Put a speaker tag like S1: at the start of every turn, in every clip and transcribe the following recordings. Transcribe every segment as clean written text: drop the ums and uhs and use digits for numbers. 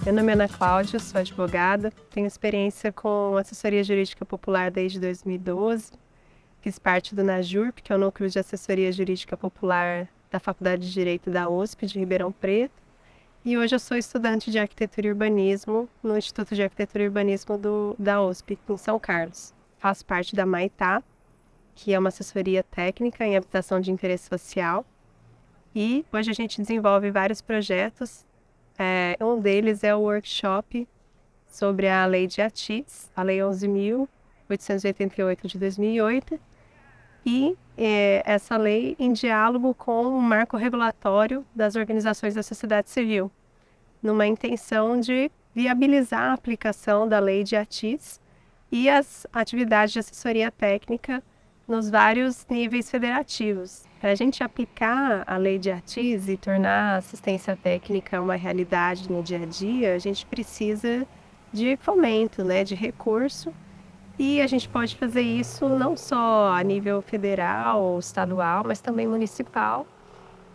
S1: Meu nome é Ana Cláudia, sou advogada, tenho experiência com assessoria jurídica popular desde 2012. Fiz parte do NAJURP, que é o Núcleo de Assessoria Jurídica Popular da Faculdade de Direito da USP de Ribeirão Preto. E hoje eu sou estudante de Arquitetura e Urbanismo no Instituto de Arquitetura e Urbanismo da USP, em São Carlos. Faço parte da Maitá, que é uma assessoria técnica em habitação de interesse social. E hoje a gente desenvolve vários projetos. Um deles é o workshop sobre a Lei de ATIS, a Lei 11.888 de 2008, e essa lei em diálogo com o marco regulatório das organizações da sociedade civil, numa intenção de viabilizar a aplicação da Lei de ATIS e as atividades de assessoria técnica nos vários níveis federativos. Para a gente aplicar a Lei de ATIS e tornar a assistência técnica uma realidade no dia a dia, a gente precisa de fomento, de recurso, e a gente pode fazer isso não só a nível federal ou estadual, mas também municipal.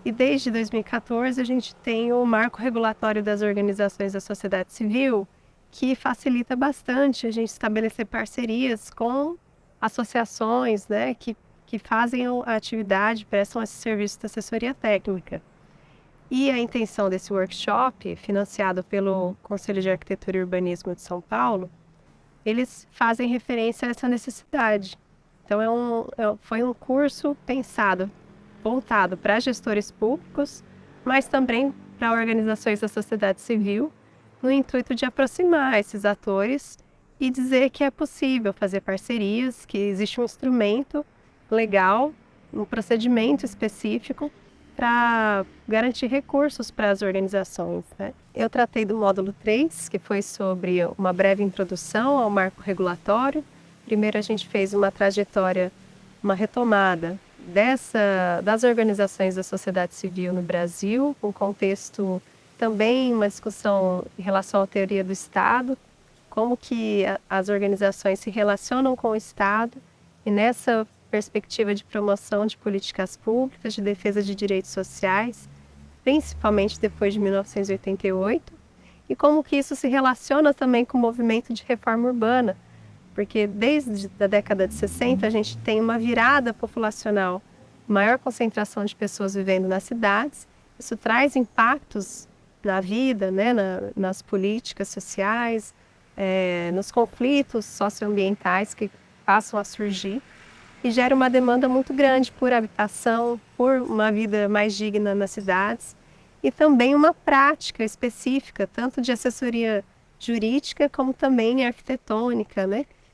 S1: E desde 2014 a gente tem o marco regulatório das organizações da sociedade civil, que facilita bastante a gente estabelecer parcerias com associações, que fazem a atividade, prestam esse serviço de assessoria técnica. E a intenção desse workshop, financiado pelo Conselho de Arquitetura e Urbanismo de São Paulo, eles fazem referência a essa necessidade. Então foi um curso pensado, voltado para gestores públicos, mas também para organizações da sociedade civil, no intuito de aproximar esses atores e dizer que é possível fazer parcerias, que existe um instrumento legal, um procedimento específico para garantir recursos para as organizações. Eu tratei do módulo 3, que foi sobre uma breve introdução ao marco regulatório. Primeiro a gente fez uma trajetória, uma retomada das organizações da sociedade civil no Brasil, com contexto também uma discussão em relação à teoria do Estado, como que as organizações se relacionam com o Estado, e nessa perspectiva de promoção de políticas públicas, de defesa de direitos sociais, principalmente depois de 1988, e como que isso se relaciona também com o movimento de reforma urbana, porque desde a década de 60 a gente tem uma virada populacional, maior concentração de pessoas vivendo nas cidades, isso traz impactos na vida, nas políticas sociais, nos conflitos socioambientais que passam a surgir, e gera uma demanda muito grande por habitação, por uma vida mais digna nas cidades, e também uma prática específica, tanto de assessoria jurídica como também arquitetônica,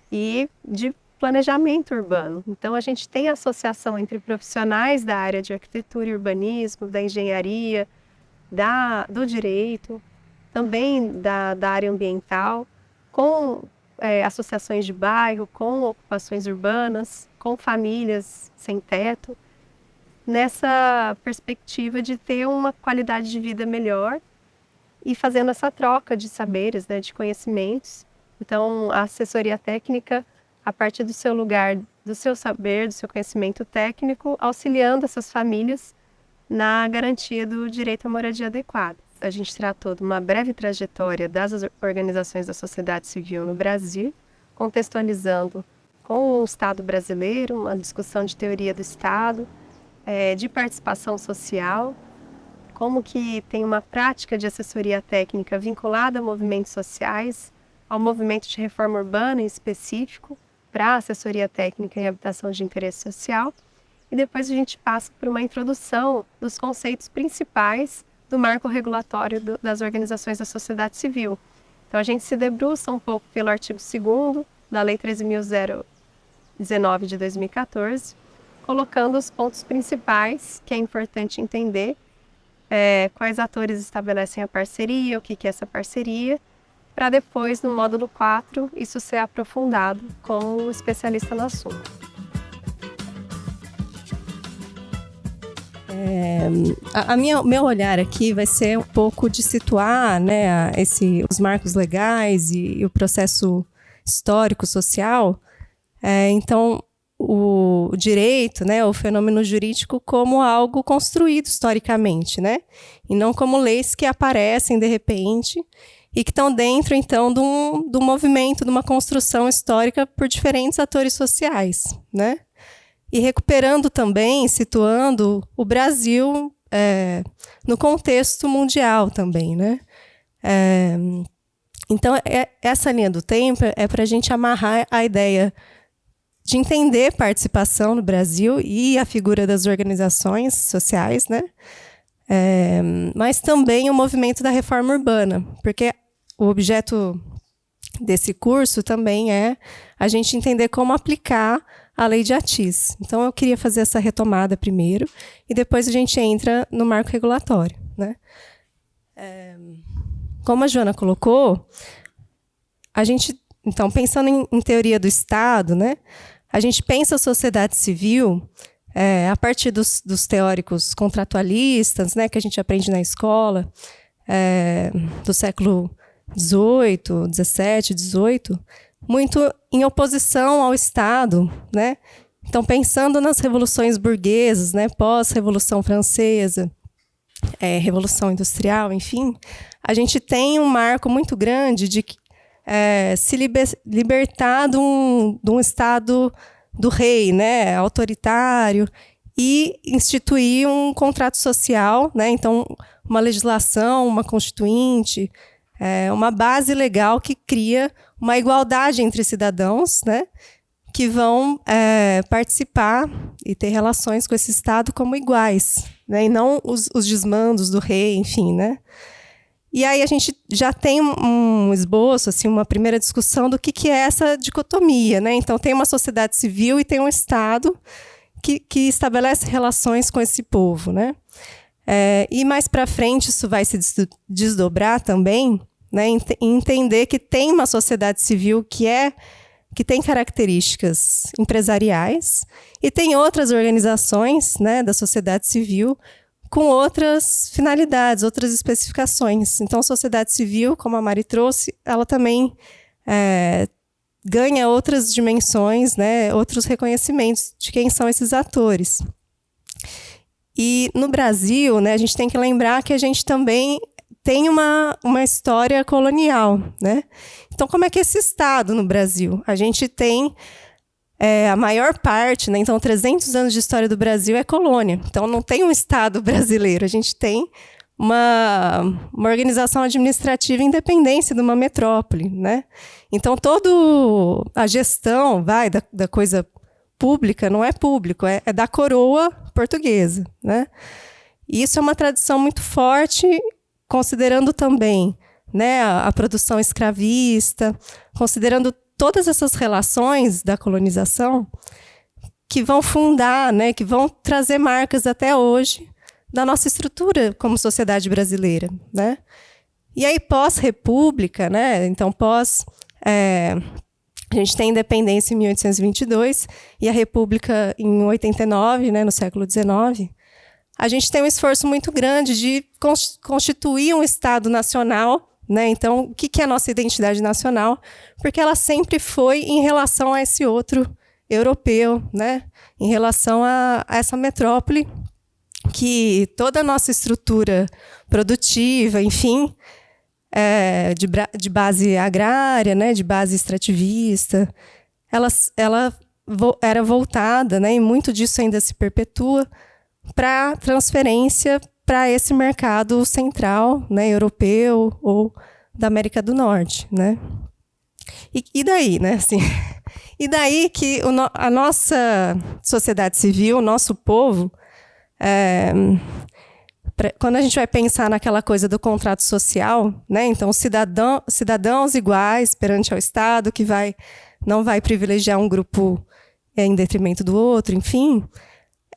S1: e de planejamento urbano. Então a gente tem associação entre profissionais da área de arquitetura e urbanismo, da engenharia, do direito, também da área ambiental, com associações de bairro, com ocupações urbanas, com famílias sem teto, nessa perspectiva de ter uma qualidade de vida melhor e fazendo essa troca de saberes, de conhecimentos. Então, a assessoria técnica, a partir do seu lugar, do seu saber, do seu conhecimento técnico, auxiliando essas famílias na garantia do direito à moradia adequada. A gente tratou de uma breve trajetória das organizações da sociedade civil no Brasil, contextualizando com o Estado brasileiro, uma discussão de teoria do Estado, de participação social, como que tem uma prática de assessoria técnica vinculada a movimentos sociais, ao movimento de reforma urbana em específico, para assessoria técnica em habitação de interesse social, e depois a gente passa por uma introdução dos conceitos principais do marco regulatório das organizações da sociedade civil. Então a gente se debruça um pouco pelo artigo 2º da Lei 13.019 de 2014, colocando os pontos principais que é importante entender, quais atores estabelecem a parceria, o que é essa parceria, para depois, no módulo 4, isso ser aprofundado com o especialista no assunto.
S2: Meu olhar aqui vai ser um pouco de situar, os marcos legais e o processo histórico, social. Então, o direito, o fenômeno jurídico como algo construído historicamente, e não como leis que aparecem de repente e que estão dentro, então, de um movimento, de uma construção histórica por diferentes atores sociais, né? E recuperando também, situando o Brasil no contexto mundial também, né? Então, essa linha do tempo é para a gente amarrar a ideia de entender participação no Brasil e a figura das organizações sociais, né? Mas também o movimento da reforma urbana, porque o objeto desse curso também é a gente entender como aplicar a lei de Assis. Então, eu queria fazer essa retomada primeiro, e depois a gente entra no marco regulatório, né? Como a Joana colocou, a gente, então, pensando em teoria do Estado, né, a gente pensa a sociedade civil a partir dos teóricos contratualistas, né, que a gente aprende na escola, do século XVIII, XVII, XVIII, muito em oposição ao Estado, né? Então, pensando nas revoluções burguesas, né, pós-Revolução Francesa, Revolução Industrial, enfim, a gente tem um marco muito grande de se libertar de um Estado do rei, né, autoritário, e instituir um contrato social, né? Então, uma legislação, uma constituinte, uma base legal que cria uma igualdade entre cidadãos, né, que vão participar e ter relações com esse Estado como iguais, né, e não os desmandos do rei, enfim, né. E aí a gente já tem um esboço, assim, uma primeira discussão do que é essa dicotomia, né. Então, tem uma sociedade civil e tem um Estado que estabelece relações com esse povo, né. E mais para frente isso vai se desdobrar também, né, entender que tem uma sociedade civil que tem características empresariais e tem outras organizações, né, da sociedade civil com outras finalidades, outras especificações. Então, a sociedade civil, como a Mari trouxe, ela também ganha outras dimensões, né, outros reconhecimentos de quem são esses atores. E no Brasil, né, a gente tem que lembrar que a gente também tem uma história colonial, né? Então, como é que é esse Estado no Brasil? A gente tem a maior parte, né? Então, 300 anos de história do Brasil é colônia. Então, não tem um Estado brasileiro. A gente tem uma organização administrativa independente de uma metrópole, né? Então, toda a gestão da coisa pública não é público, é da coroa portuguesa, né? E isso é uma tradição muito forte, considerando também, né, a produção escravista, considerando todas essas relações da colonização que vão fundar, né, que vão trazer marcas até hoje da nossa estrutura como sociedade brasileira, né? E aí, pós-república, né, então a gente tem a independência em 1822 e a república em 89, né, no século XIX, a gente tem um esforço muito grande de constituir um Estado nacional, né? Então, o que é a nossa identidade nacional? Porque ela sempre foi em relação a esse outro europeu, né? Em relação a essa metrópole, que toda a nossa estrutura produtiva, enfim, de base agrária, né? De base extrativista, ela era voltada, né? E muito disso ainda se perpetua, para transferência para esse mercado central, né, europeu ou da América do Norte, né? E daí, né? Assim, e daí que a nossa sociedade civil, o nosso povo, quando a gente vai pensar naquela coisa do contrato social, né? Então, cidadãos iguais perante ao Estado, que não vai privilegiar um grupo em detrimento do outro, enfim,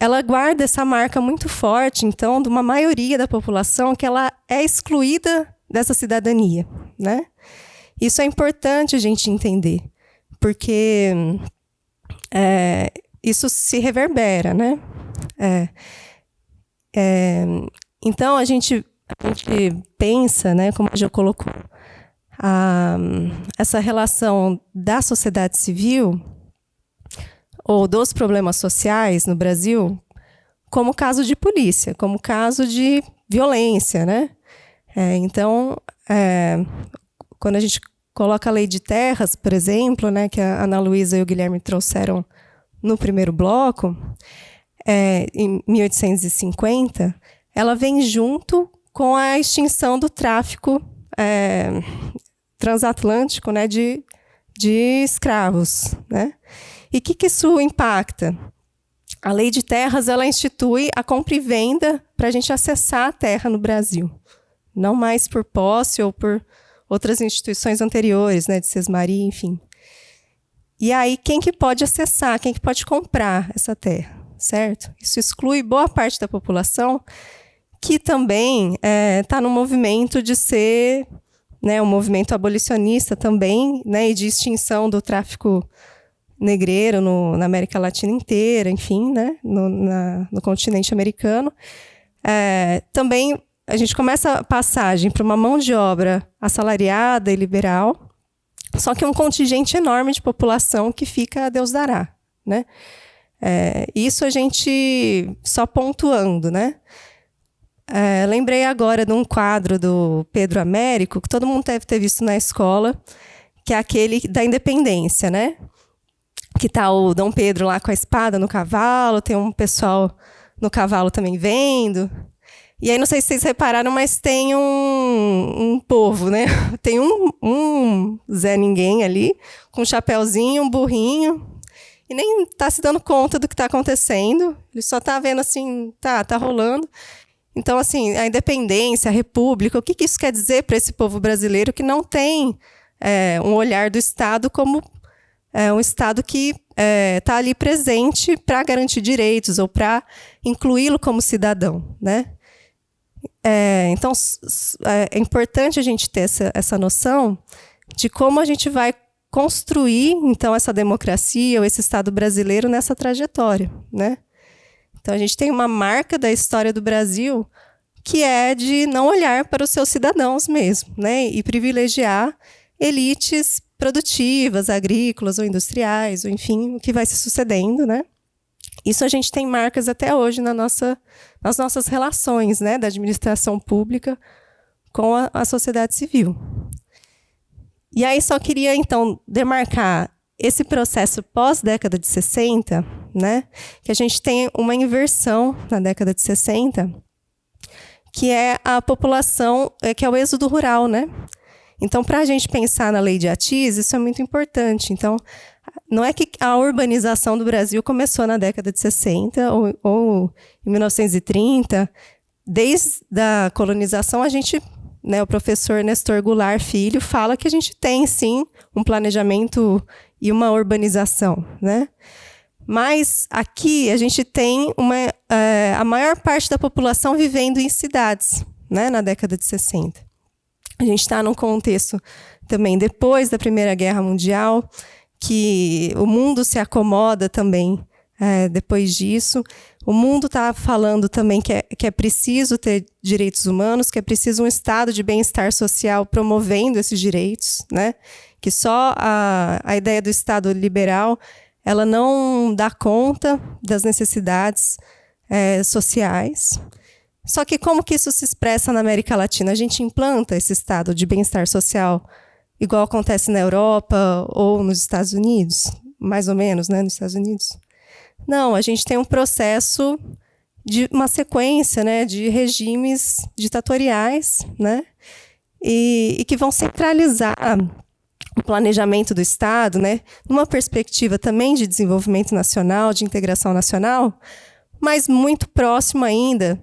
S2: ela guarda essa marca muito forte, então, de uma maioria da população que ela é excluída dessa cidadania, né? Isso é importante a gente entender, porque isso se reverbera, né? Então, a gente pensa, né, como já colocou, essa relação da sociedade civil ou dos problemas sociais no Brasil como caso de polícia, como caso de violência, né? Então, quando a gente coloca a lei de terras, por exemplo, né, que a Ana Luísa e o Guilherme trouxeram no primeiro bloco, em 1850, ela vem junto com a extinção do tráfico transatlântico, né, de escravos, né? E o que isso impacta? A lei de terras, ela institui a compra e venda para a gente acessar a terra no Brasil. Não mais por posse ou por outras instituições anteriores, né, de Sesmaria, enfim. E aí, quem que pode acessar, quem que pode comprar essa terra, certo? Isso exclui boa parte da população que também está no movimento de ser, né, um movimento abolicionista também, né, e de extinção do tráfico negreiro na América Latina inteira, enfim, né, no continente americano. Também a gente começa a passagem para uma mão de obra assalariada e liberal, só que um contingente enorme de população que fica a Deus dará, né? Isso a gente só pontuando, né? Lembrei agora de um quadro do Pedro Américo, que todo mundo deve ter visto na escola, que é aquele da independência, né? Que está o Dom Pedro lá com a espada no cavalo, tem um pessoal no cavalo também vendo. E aí, não sei se vocês repararam, mas tem um povo, né? Tem um Zé Ninguém ali, com um chapéuzinho, um burrinho, e nem está se dando conta do que está acontecendo. Ele só está vendo assim, tá rolando. Então, assim, a independência, a república, o que isso quer dizer para esse povo brasileiro que não tem um olhar do Estado como um Estado que está ali presente para garantir direitos ou para incluí-lo como cidadão, né? Então, é importante a gente ter essa noção de como a gente vai construir, então, essa democracia ou esse Estado brasileiro nessa trajetória, né? Então, a gente tem uma marca da história do Brasil que é de não olhar para os seus cidadãos mesmo, né? E privilegiar elites produtivas, agrícolas ou industriais, ou enfim, o que vai se sucedendo, né? Isso a gente tem marcas até hoje nas nossas relações, né, da administração pública com a sociedade civil. E aí só queria, então, demarcar esse processo pós-década de 60, né, que a gente tem uma inversão na década de 60, que é a população, que é o êxodo rural, né? Então, para a gente pensar na lei de Atiz, isso é muito importante. Então, não é que a urbanização do Brasil começou na década de 60 ou em 1930. Desde a colonização, a gente, né, o professor Nestor Goulart Filho fala que a gente tem, sim, um planejamento e uma urbanização, né? Mas aqui a gente tem a maior parte da população vivendo em cidades, né, na década de 60. A gente está num contexto também depois da Primeira Guerra Mundial, que o mundo se acomoda também depois disso. O mundo está falando também que é preciso ter direitos humanos, que é preciso um estado de bem-estar social promovendo esses direitos, né? Que só a ideia do Estado liberal ela não dá conta das necessidades sociais. Só que como que isso se expressa na América Latina? A gente implanta esse estado de bem-estar social igual acontece na Europa ou nos Estados Unidos? Mais ou menos, né, nos Estados Unidos? Não, a gente tem um processo de uma sequência, né, de regimes ditatoriais, né, e que vão centralizar o planejamento do Estado, né, numa perspectiva também de desenvolvimento nacional, de integração nacional, mas muito próximo ainda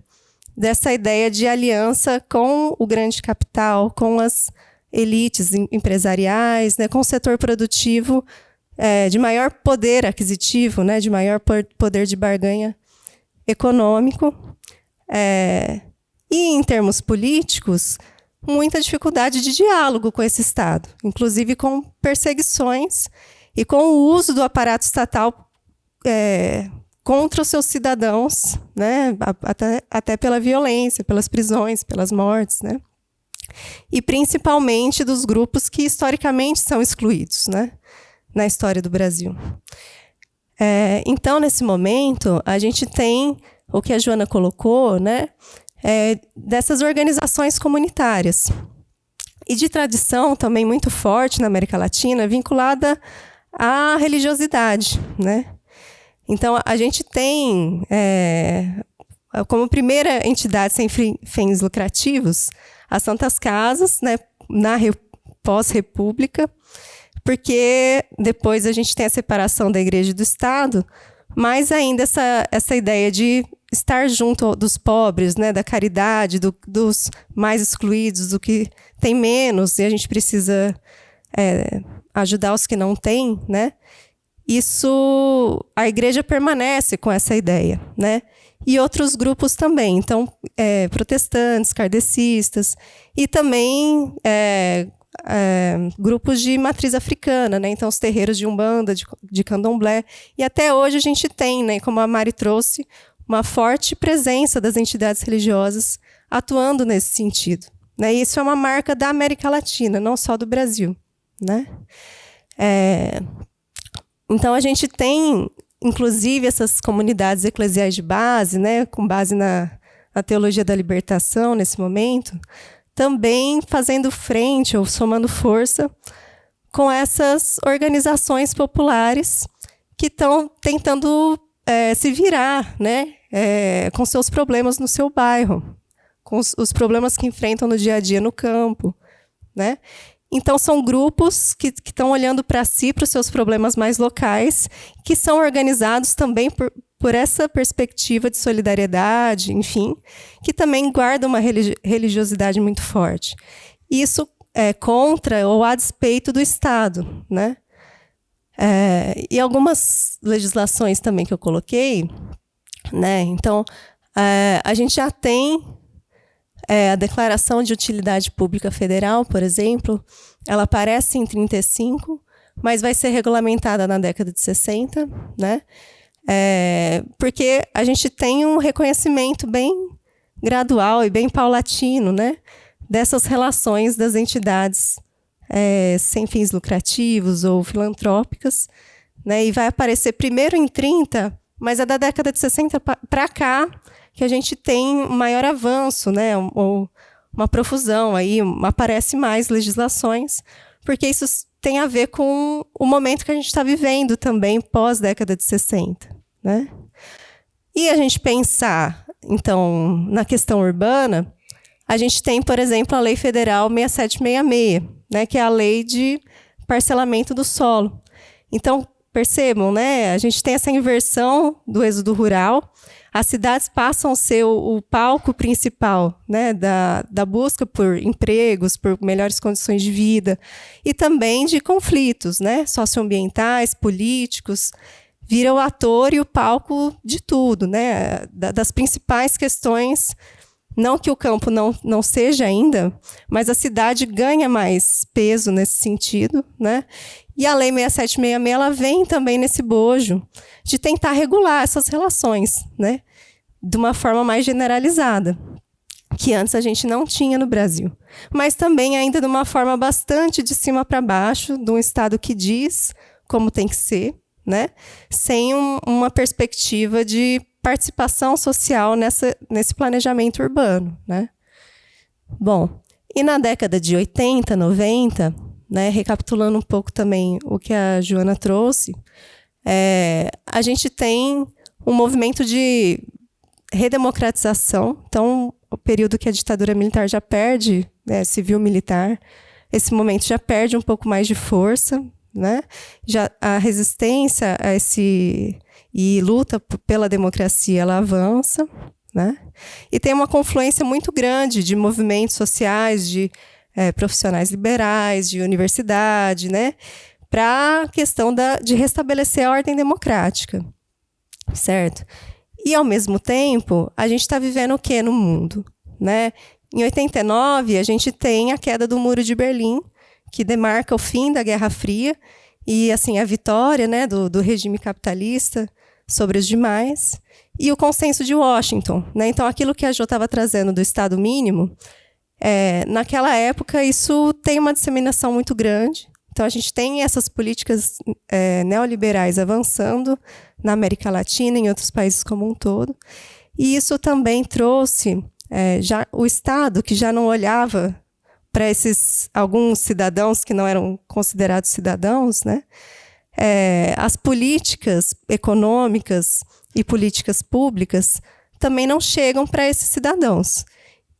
S2: dessa ideia de aliança com o grande capital, com as elites empresariais, né, com o setor produtivo de maior poder aquisitivo, né, de maior poder de barganha econômico. E, em termos políticos, muita dificuldade de diálogo com esse Estado, inclusive com perseguições e com o uso do aparato estatal contra os seus cidadãos, né, até pela violência, pelas prisões, pelas mortes, né, e principalmente dos grupos que historicamente são excluídos, né, na história do Brasil. Então, nesse momento, a gente tem o que a Joana colocou, né, dessas organizações comunitárias. e de tradição também muito forte na América Latina, vinculada à religiosidade, né? Então, a gente tem, como primeira entidade sem fins lucrativos, as Santas Casas, né, na pós-república, porque depois a gente tem a separação da Igreja e do Estado, mas ainda essa ideia de estar junto dos pobres, né, da caridade, dos mais excluídos, do que tem menos, e a gente precisa ajudar os que não têm, né? Isso, a igreja permanece com essa ideia, né? E outros grupos também, então, protestantes, kardecistas, e também grupos de matriz africana, né? Então, os terreiros de Umbanda, de Candomblé, e até hoje a gente tem, né, como a Mari trouxe, uma forte presença das entidades religiosas atuando nesse sentido, né? E isso é uma marca da América Latina, não só do Brasil, né? Então, a gente tem, inclusive, essas comunidades eclesiais de base, né, com base na teologia da libertação, nesse momento, também fazendo frente ou somando força com essas organizações populares que estão tentando se virar, né, com seus problemas no seu bairro, com os problemas que enfrentam no dia a dia no campo, né? Então, são grupos que estão olhando para si, para os seus problemas mais locais, que são organizados também por essa perspectiva de solidariedade, enfim, que também guardam uma religiosidade muito forte. Isso é contra ou a despeito do Estado, né? E algumas legislações também que eu coloquei, né? Então, a gente já tem a Declaração de Utilidade Pública Federal, por exemplo, ela aparece em 1935, mas vai ser regulamentada na década de 60, né? Porque a gente tem um reconhecimento bem gradual e bem paulatino, né, dessas relações das entidades sem fins lucrativos ou filantrópicas, né? E vai aparecer primeiro em 30, mas é da década de 60 para cá que a gente tem maior avanço, né, ou uma profusão, aí aparece mais legislações, porque isso tem a ver com o momento que a gente está vivendo também, pós-década de 60. Né? E a gente pensar, então, na questão urbana, a gente tem, por exemplo, a Lei Federal 6766, né, que é a lei de parcelamento do solo. Então, percebam, né, a gente tem essa inversão do êxodo rural, as cidades passam a ser o palco principal, né, da busca por empregos, por melhores condições de vida, e também de conflitos, né, socioambientais, políticos, vira o ator e o palco de tudo, né, das principais questões, não que o campo não seja ainda, mas a cidade ganha mais peso nesse sentido, né? E a Lei 6766 ela vem também nesse bojo de tentar regular essas relações, né? De uma forma mais generalizada, que antes a gente não tinha no Brasil. Mas também ainda de uma forma bastante de cima para baixo, de um Estado que diz como tem que ser, né? Sem uma perspectiva de participação social nesse planejamento urbano, né? Bom, e na década de 80, 90, né, recapitulando um pouco também o que a Joana trouxe, a gente tem um movimento de redemocratização. Então, o período que a ditadura militar já perde, né, civil-militar, esse momento já perde um pouco mais de força, né? Já a resistência a e luta pela democracia, ela avança, né? E tem uma confluência muito grande de movimentos sociais, de profissionais liberais, de universidade, né? Para a questão de restabelecer a ordem democrática, certo? E, ao mesmo tempo, a gente está vivendo o quê no mundo, né? Em 89, a gente tem a queda do Muro de Berlim, que demarca o fim da Guerra Fria e, assim, a vitória, né, do regime capitalista sobre os demais, e o consenso de Washington, né? Então, aquilo que a Jo estava trazendo do Estado mínimo, naquela época, isso tem uma disseminação muito grande. Então, a gente tem essas políticas neoliberais avançando na América Latina e em outros países como um todo. E isso também trouxe já o Estado, que já não olhava para esses alguns cidadãos que não eram considerados cidadãos, né, as políticas econômicas e políticas públicas também não chegam para esses cidadãos.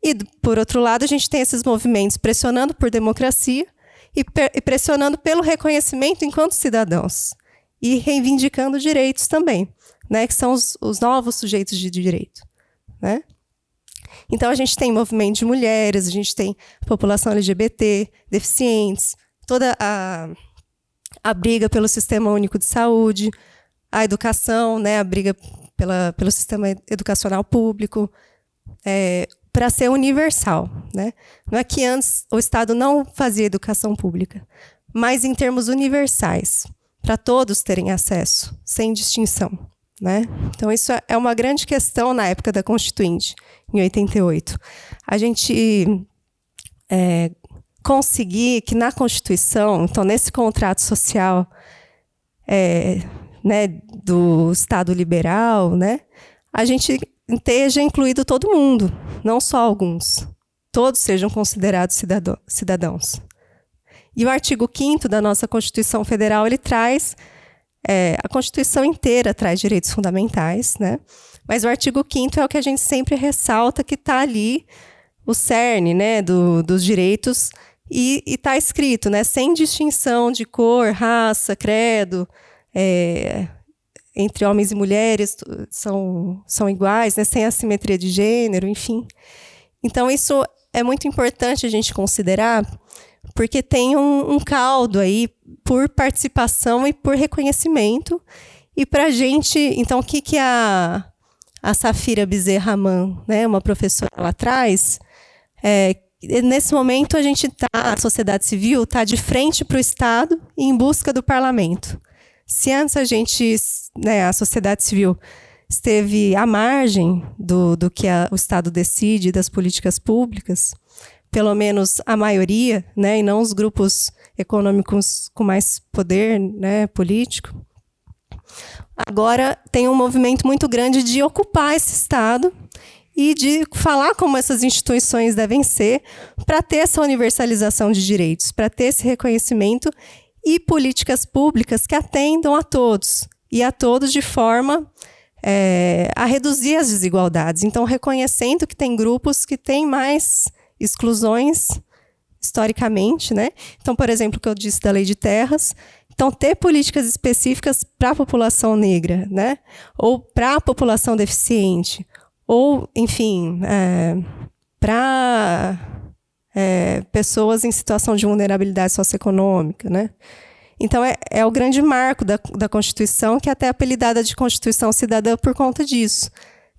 S2: E, por outro lado, a gente tem esses movimentos pressionando por democracia e pressionando pelo reconhecimento enquanto cidadãos e reivindicando direitos também, né, que são os novos sujeitos de direito, né? Então, a gente tem movimento de mulheres, a gente tem população LGBT, deficientes, toda a briga pelo Sistema Único de Saúde, a educação, né, a briga pelo sistema educacional público, para ser universal, né? Não é que antes o Estado não fazia educação pública, mas em termos universais, para todos terem acesso, sem distinção, né? Então, isso é uma grande questão na época da Constituinte, em 88. A gente conseguir que na Constituição, então, nesse contrato social né, do Estado liberal, né, a gente esteja incluído todo mundo, não só alguns. Todos sejam considerados cidadãos. E o artigo 5º da nossa Constituição Federal, ele traz, a Constituição inteira traz direitos fundamentais, né? Mas o artigo 5º é o que a gente sempre ressalta, que está ali, o cerne, né, dos direitos, e está escrito, né, sem distinção de cor, raça, credo, entre homens e mulheres são iguais, né, sem assimetria de gênero, enfim. Então, isso é muito importante a gente considerar, porque tem um caldo aí por participação e por reconhecimento. E para a gente, então, o que a Safira Bezerra Aman, né, uma professora lá atrás, nesse momento a sociedade civil está de frente para o Estado e em busca do parlamento. Se antes a sociedade civil esteve à margem do que o Estado decide, das políticas públicas, pelo menos a maioria, né, e não os grupos econômicos com mais poder, né, político, agora tem um movimento muito grande de ocupar esse Estado e de falar como essas instituições devem ser para ter essa universalização de direitos, para ter esse reconhecimento e políticas públicas que atendam a todos, e a todos de forma a reduzir as desigualdades. Então, reconhecendo que tem grupos que têm mais exclusões, historicamente, né? Então, por exemplo, o que eu disse da lei de terras, então, ter políticas específicas para a população negra, né? Ou para a população deficiente, ou, enfim, para pessoas em situação de vulnerabilidade socioeconômica, né? Então, é o grande marco da Constituição, que é até apelidada de Constituição Cidadã por conta disso.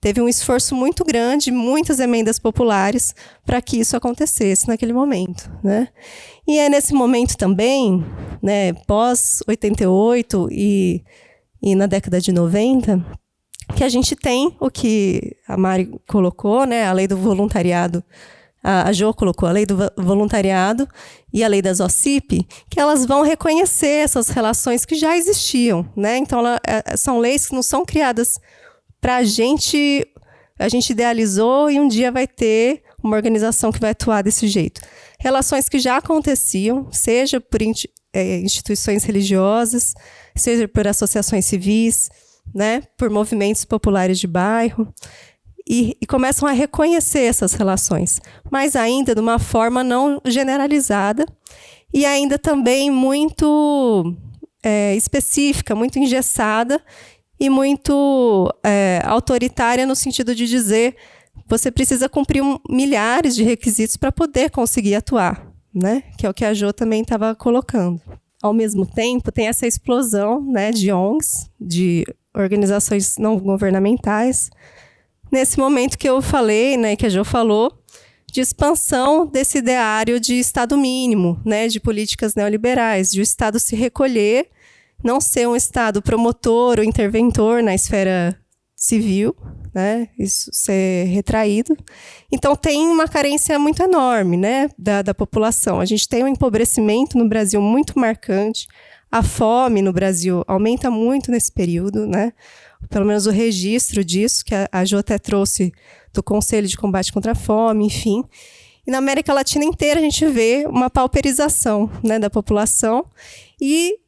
S2: Teve um esforço muito grande, muitas emendas populares, para que isso acontecesse naquele momento, né? E é nesse momento também, né, pós-88 e na década de 90, que a gente tem o que a Mari colocou, né, a lei do voluntariado, a Jo colocou a lei do voluntariado e a lei das OCIP, que elas vão reconhecer essas relações que já existiam, né? Então, são leis que não são criadas para a gente idealizou e um dia vai ter uma organização que vai atuar desse jeito. Relações que já aconteciam, seja por instituições religiosas, seja por associações civis, né, por movimentos populares de bairro, e começam a reconhecer essas relações, mas ainda de uma forma não generalizada e ainda também muito específica, muito engessada e muito autoritária no sentido de dizer você precisa cumprir milhares de requisitos para poder conseguir atuar, né? Que é o que a Jo também estava colocando. Ao mesmo tempo, tem essa explosão, né, de ONGs, de organizações não governamentais, nesse momento que eu falei, né, que a Jo falou, de expansão desse ideário de Estado mínimo, né, de políticas neoliberais, de o Estado se recolher, não ser um Estado promotor ou interventor na esfera civil, né, isso ser retraído. Então, tem uma carência muito enorme, né, da população. A gente tem um empobrecimento no Brasil muito marcante, a fome no Brasil aumenta muito nesse período, né, pelo menos o registro disso, que a Jo até trouxe do Conselho de Combate contra a Fome, enfim. E na América Latina inteira a gente vê uma pauperização, né, da população. E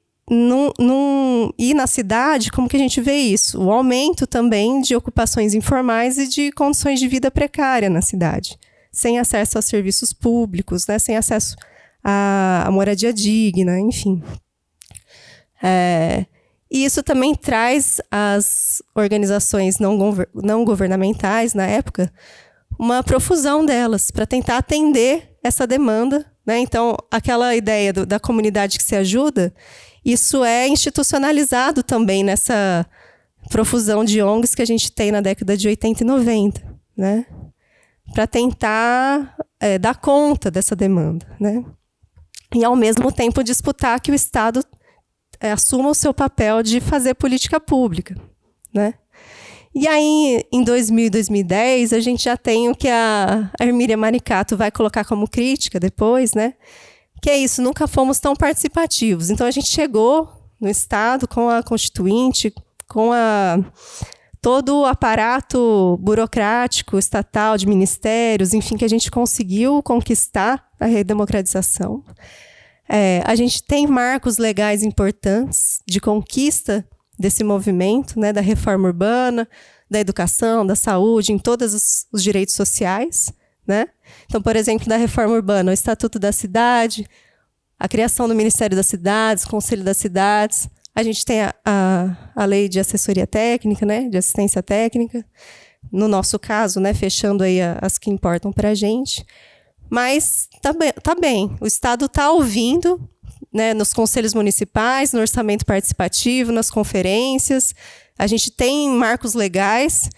S2: na cidade, como que a gente vê isso? O aumento também de ocupações informais e de condições de vida precária na cidade, sem acesso a serviços públicos, né, sem acesso à moradia digna, enfim. E isso também traz às organizações não governamentais, na época, uma profusão delas para tentar atender essa demanda, né? Então, aquela ideia da comunidade que se ajuda, isso é institucionalizado também nessa profusão de ONGs que a gente tem na década de 80 e 90, né? Para tentar dar conta dessa demanda, né? E, ao mesmo tempo, disputar que o Estado assuma o seu papel de fazer política pública, né? E aí, em 2000 e 2010, a gente já tem o que a Hermínia Maricato vai colocar como crítica depois, né? Que é isso, nunca fomos tão participativos. Então, a gente chegou no Estado com a Constituinte, com todo o aparato burocrático, estatal, de ministérios, enfim, que a gente conseguiu conquistar a redemocratização. A gente tem marcos legais importantes de conquista desse movimento, né, da reforma urbana, da educação, da saúde, em todos os direitos sociais, né? Então, por exemplo, da reforma urbana, o Estatuto da Cidade, a criação do Ministério das Cidades, Conselho das Cidades, a gente tem a lei de assessoria técnica, né, de assistência técnica, no nosso caso, né, fechando aí as que importam para a gente. Mas tá bem, o Estado está ouvindo, né, nos conselhos municipais, no orçamento participativo, nas conferências, a gente tem marcos legais,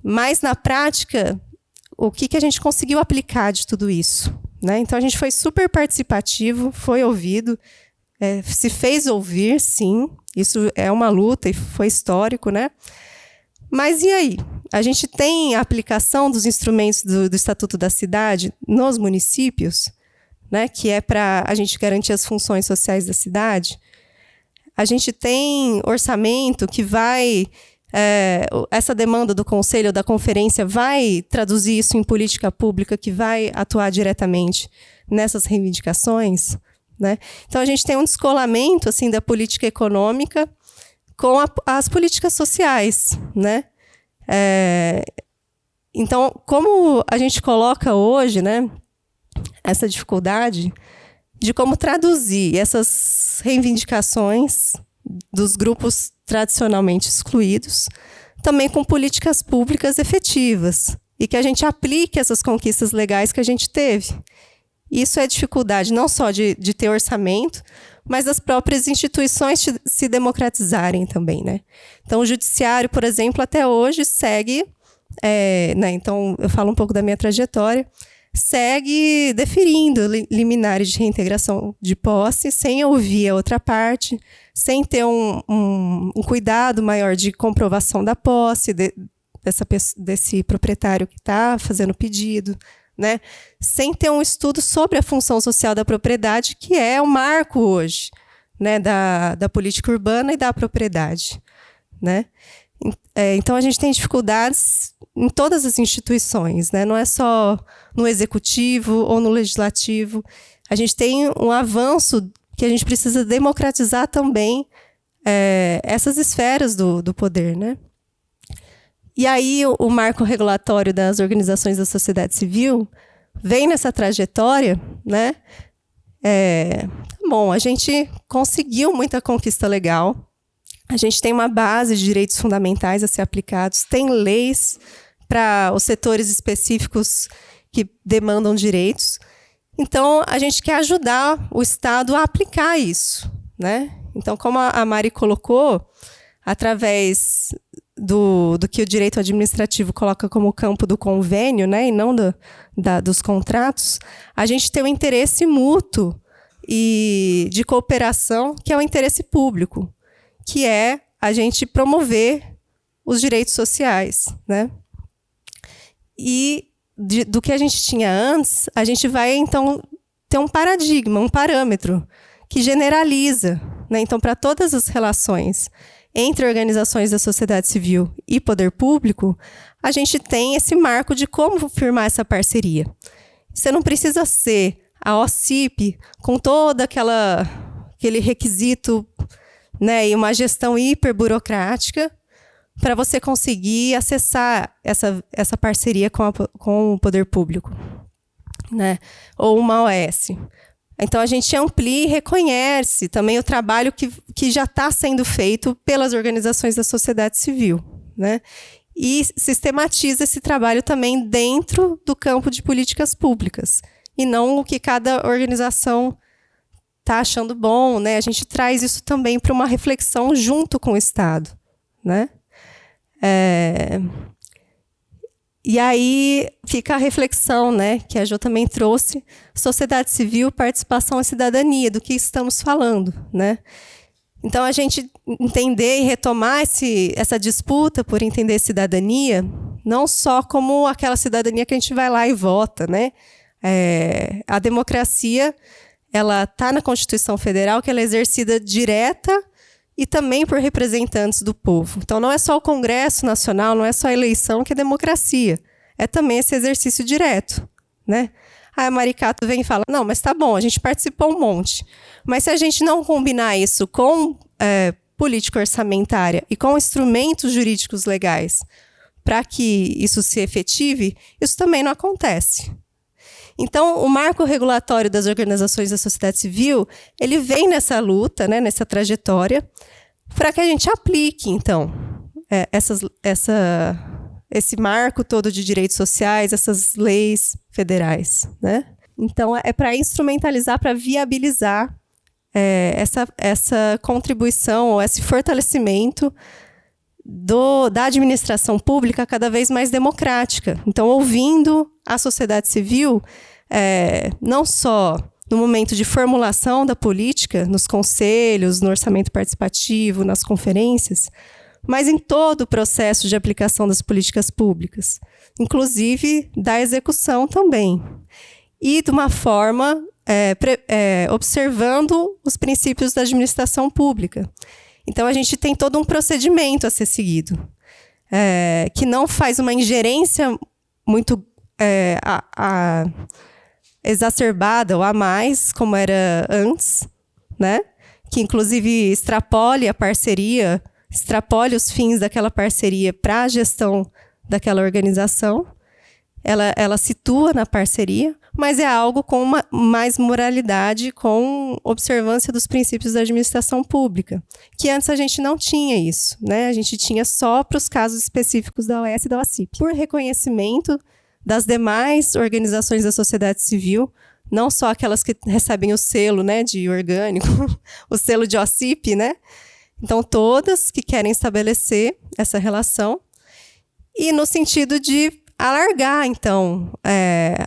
S2: mas na prática, o que a gente conseguiu aplicar de tudo isso, né? Então a gente foi super participativo, foi ouvido, se fez ouvir, sim, isso é uma luta e foi histórico, né? Mas e aí? A gente tem a aplicação dos instrumentos do Estatuto da Cidade nos municípios, né, que é para a gente garantir as funções sociais da cidade. A gente tem orçamento que vai... essa demanda do conselho ou da conferência vai traduzir isso em política pública que vai atuar diretamente nessas reivindicações, né? Então, a gente tem um descolamento assim, da política econômica com as políticas sociais, né? Então, como a gente coloca hoje, né, essa dificuldade de como traduzir essas reivindicações dos grupos tradicionalmente excluídos, também com políticas públicas efetivas, e que a gente aplique essas conquistas legais que a gente teve. Isso é dificuldade não só de ter orçamento, mas das próprias instituições se democratizarem também, né? Então, o judiciário, por exemplo, até hoje segue, né, então eu falo um pouco da minha trajetória, segue deferindo liminares de reintegração de posse, sem ouvir a outra parte, sem ter um cuidado maior de comprovação da posse desse proprietário que está fazendo o pedido, né? Sem ter um estudo sobre a função social da propriedade, que é o marco hoje, né, da política urbana e da propriedade, né? Então, a gente tem dificuldades em todas as instituições, né? Não é só no executivo ou no legislativo. A gente tem um avanço que a gente precisa democratizar também essas esferas do poder, né? E aí o marco regulatório das organizações da sociedade civil vem nessa trajetória, né? Bom, a gente conseguiu muita conquista legal. A gente tem uma base de direitos fundamentais a ser aplicados, tem leis para os setores específicos que demandam direitos. Então, a gente quer ajudar o Estado a aplicar isso, né? Então, como a Mari colocou, através do que o direito administrativo coloca como campo do convênio, né, e não dos contratos, a gente tem um interesse mútuo e de cooperação, que é o interesse público, que é a gente promover os direitos sociais, né? E do que a gente tinha antes, a gente vai, então, ter um paradigma, um parâmetro que generaliza, né? Então, para todas as relações entre organizações da sociedade civil e poder público, a gente tem esse marco de como firmar essa parceria. Você não precisa ser a OCIP com todo aquele requisito, né, e uma gestão hiperburocrática para você conseguir acessar essa parceria com o poder público, né, ou uma OS. Então, a gente amplia e reconhece também o trabalho que já está sendo feito pelas organizações da sociedade civil, né? E sistematiza esse trabalho também dentro do campo de políticas públicas, e não o que cada organização está achando bom, né? A gente traz isso também para uma reflexão junto com o Estado, né? E aí fica a reflexão, né, que a Jo também trouxe, sociedade civil, participação e cidadania, do que estamos falando, né? Então, a gente entender e retomar essa disputa por entender cidadania, não só como aquela cidadania que a gente vai lá e vota, né? A democracia, ela está na Constituição Federal, que ela é exercida direta e também por representantes do povo. Então, não é só o Congresso Nacional, não é só a eleição que é democracia, é também esse exercício direto, né? Aí a Maricato vem e fala, não, mas tá bom, a gente participou um monte, mas se a gente não combinar isso com política orçamentária e com instrumentos jurídicos legais para que isso se efetive, isso também não acontece. Então, o marco regulatório das organizações da sociedade civil, ele vem nessa luta, né, nessa trajetória, para que a gente aplique, então, esse marco todo de direitos sociais, essas leis federais, né? Então, é para instrumentalizar, para viabilizar essa contribuição, ou esse fortalecimento da administração pública cada vez mais democrática. Então, ouvindo a sociedade civil, não só no momento de formulação da política, nos conselhos, no orçamento participativo, nas conferências, mas em todo o processo de aplicação das políticas públicas, inclusive da execução também. E de uma forma observando os princípios da administração pública. Então, a gente tem todo um procedimento a ser seguido, que não faz uma ingerência muito exacerbada ou a mais, como era antes, né? Que, inclusive, extrapole a parceria, extrapole os fins daquela parceria para a gestão daquela organização. Ela situa na parceria, mas é algo com mais moralidade, com observância dos princípios da administração pública, que antes a gente não tinha isso, né? A gente tinha só para os casos específicos da OS e da OCIP. Por reconhecimento das demais organizações da sociedade civil, não só aquelas que recebem o selo, né, de orgânico, o selo de OCIP, né? Então, todas que querem estabelecer essa relação, e no sentido de alargar, então,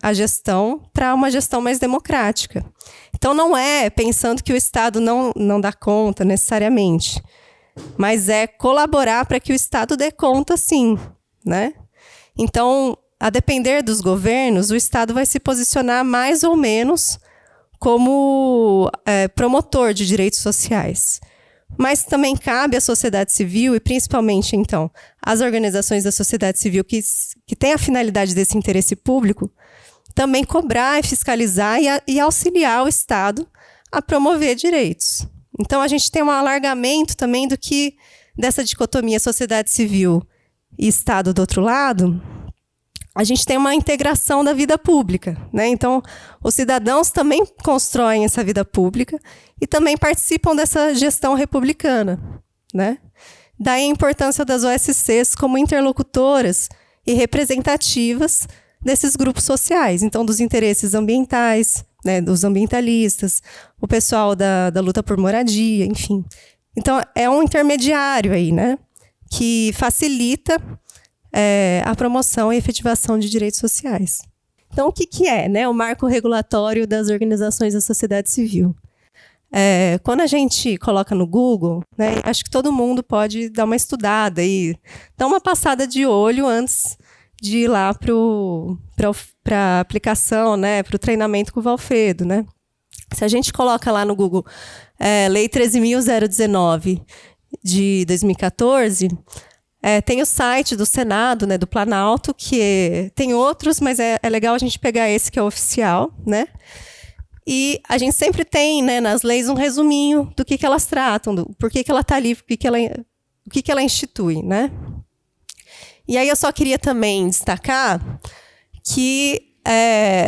S2: a gestão para uma gestão mais democrática. Então, não é pensando que o Estado não dá conta, necessariamente, mas é colaborar para que o Estado dê conta, sim, né? Então, a depender dos governos, o Estado vai se posicionar mais ou menos como promotor de direitos sociais. Mas também cabe à sociedade civil, e principalmente, então, às organizações da sociedade civil que têm a finalidade desse interesse público, também cobrar e fiscalizar e auxiliar o Estado a promover direitos. Então, a gente tem um alargamento também dessa dicotomia sociedade civil e Estado do outro lado. A gente tem uma integração da vida pública, né? Então, os cidadãos também constroem essa vida pública e também participam dessa gestão republicana, né? Daí a importância das OSCs como interlocutoras e representativas desses grupos sociais, então dos interesses ambientais, né, dos ambientalistas, o pessoal da luta por moradia, enfim. Então, é um intermediário aí, né, que facilita a promoção e efetivação de direitos sociais. Então, o que é, né, o marco regulatório das organizações da sociedade civil? Quando a gente coloca no Google, né, acho que todo mundo pode dar uma estudada e dar uma passada de olho antes de ir lá para a aplicação, né, para o treinamento com o Valfredo, né? Se a gente coloca lá no Google Lei 13.019 de 2014, Tem o site do Senado, né, do Planalto, que tem outros, mas é legal a gente pegar esse que é oficial, né? E a gente sempre tem, né, nas leis um resuminho do que elas tratam, do por que ela está ali, o que ela institui, né? E aí eu só queria também destacar que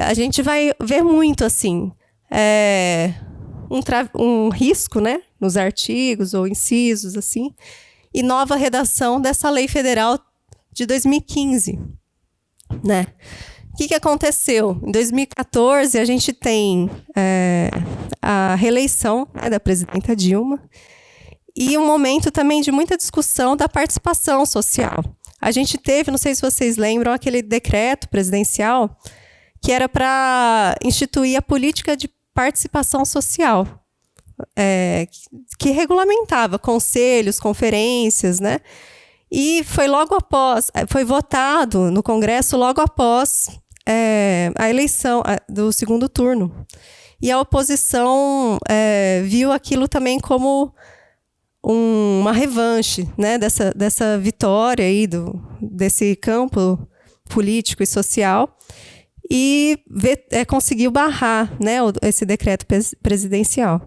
S2: a gente vai ver muito assim um risco, né, nos artigos ou incisos assim, e nova redação dessa lei federal de 2015, né? O que aconteceu? Em 2014, a gente tem a reeleição, né, da presidenta Dilma e um momento também de muita discussão da participação social. A gente teve, não sei se vocês lembram, aquele decreto presidencial que era para instituir a política de participação social, que regulamentava conselhos, conferências, né? E foi votado no Congresso logo após a eleição do segundo turno. E a oposição viu aquilo também como uma revanche, né, dessa vitória aí desse campo político e social, e conseguiu barrar, né, esse decreto presidencial.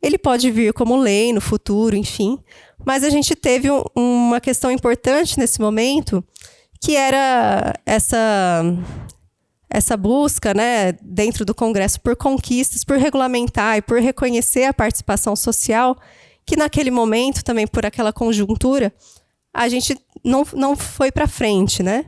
S2: Ele pode vir como lei no futuro, enfim, mas a gente teve uma questão importante nesse momento, que era essa busca, né, dentro do Congresso por conquistas, por regulamentar e por reconhecer a participação social, que naquele momento, também por aquela conjuntura, a gente não foi para frente, né?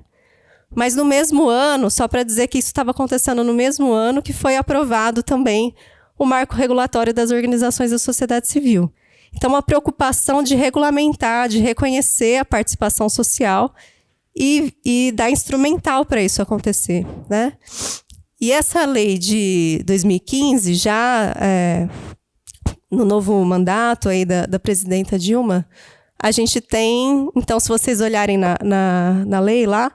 S2: Mas no mesmo ano, só para dizer que isso estava acontecendo no mesmo ano que foi aprovado também o marco regulatório das organizações da sociedade civil. Então, uma preocupação de regulamentar, de reconhecer a participação social e dar instrumental para isso acontecer, né? E essa lei de 2015, já no novo mandato aí da presidenta Dilma, a gente tem, então, se vocês olharem na lei lá,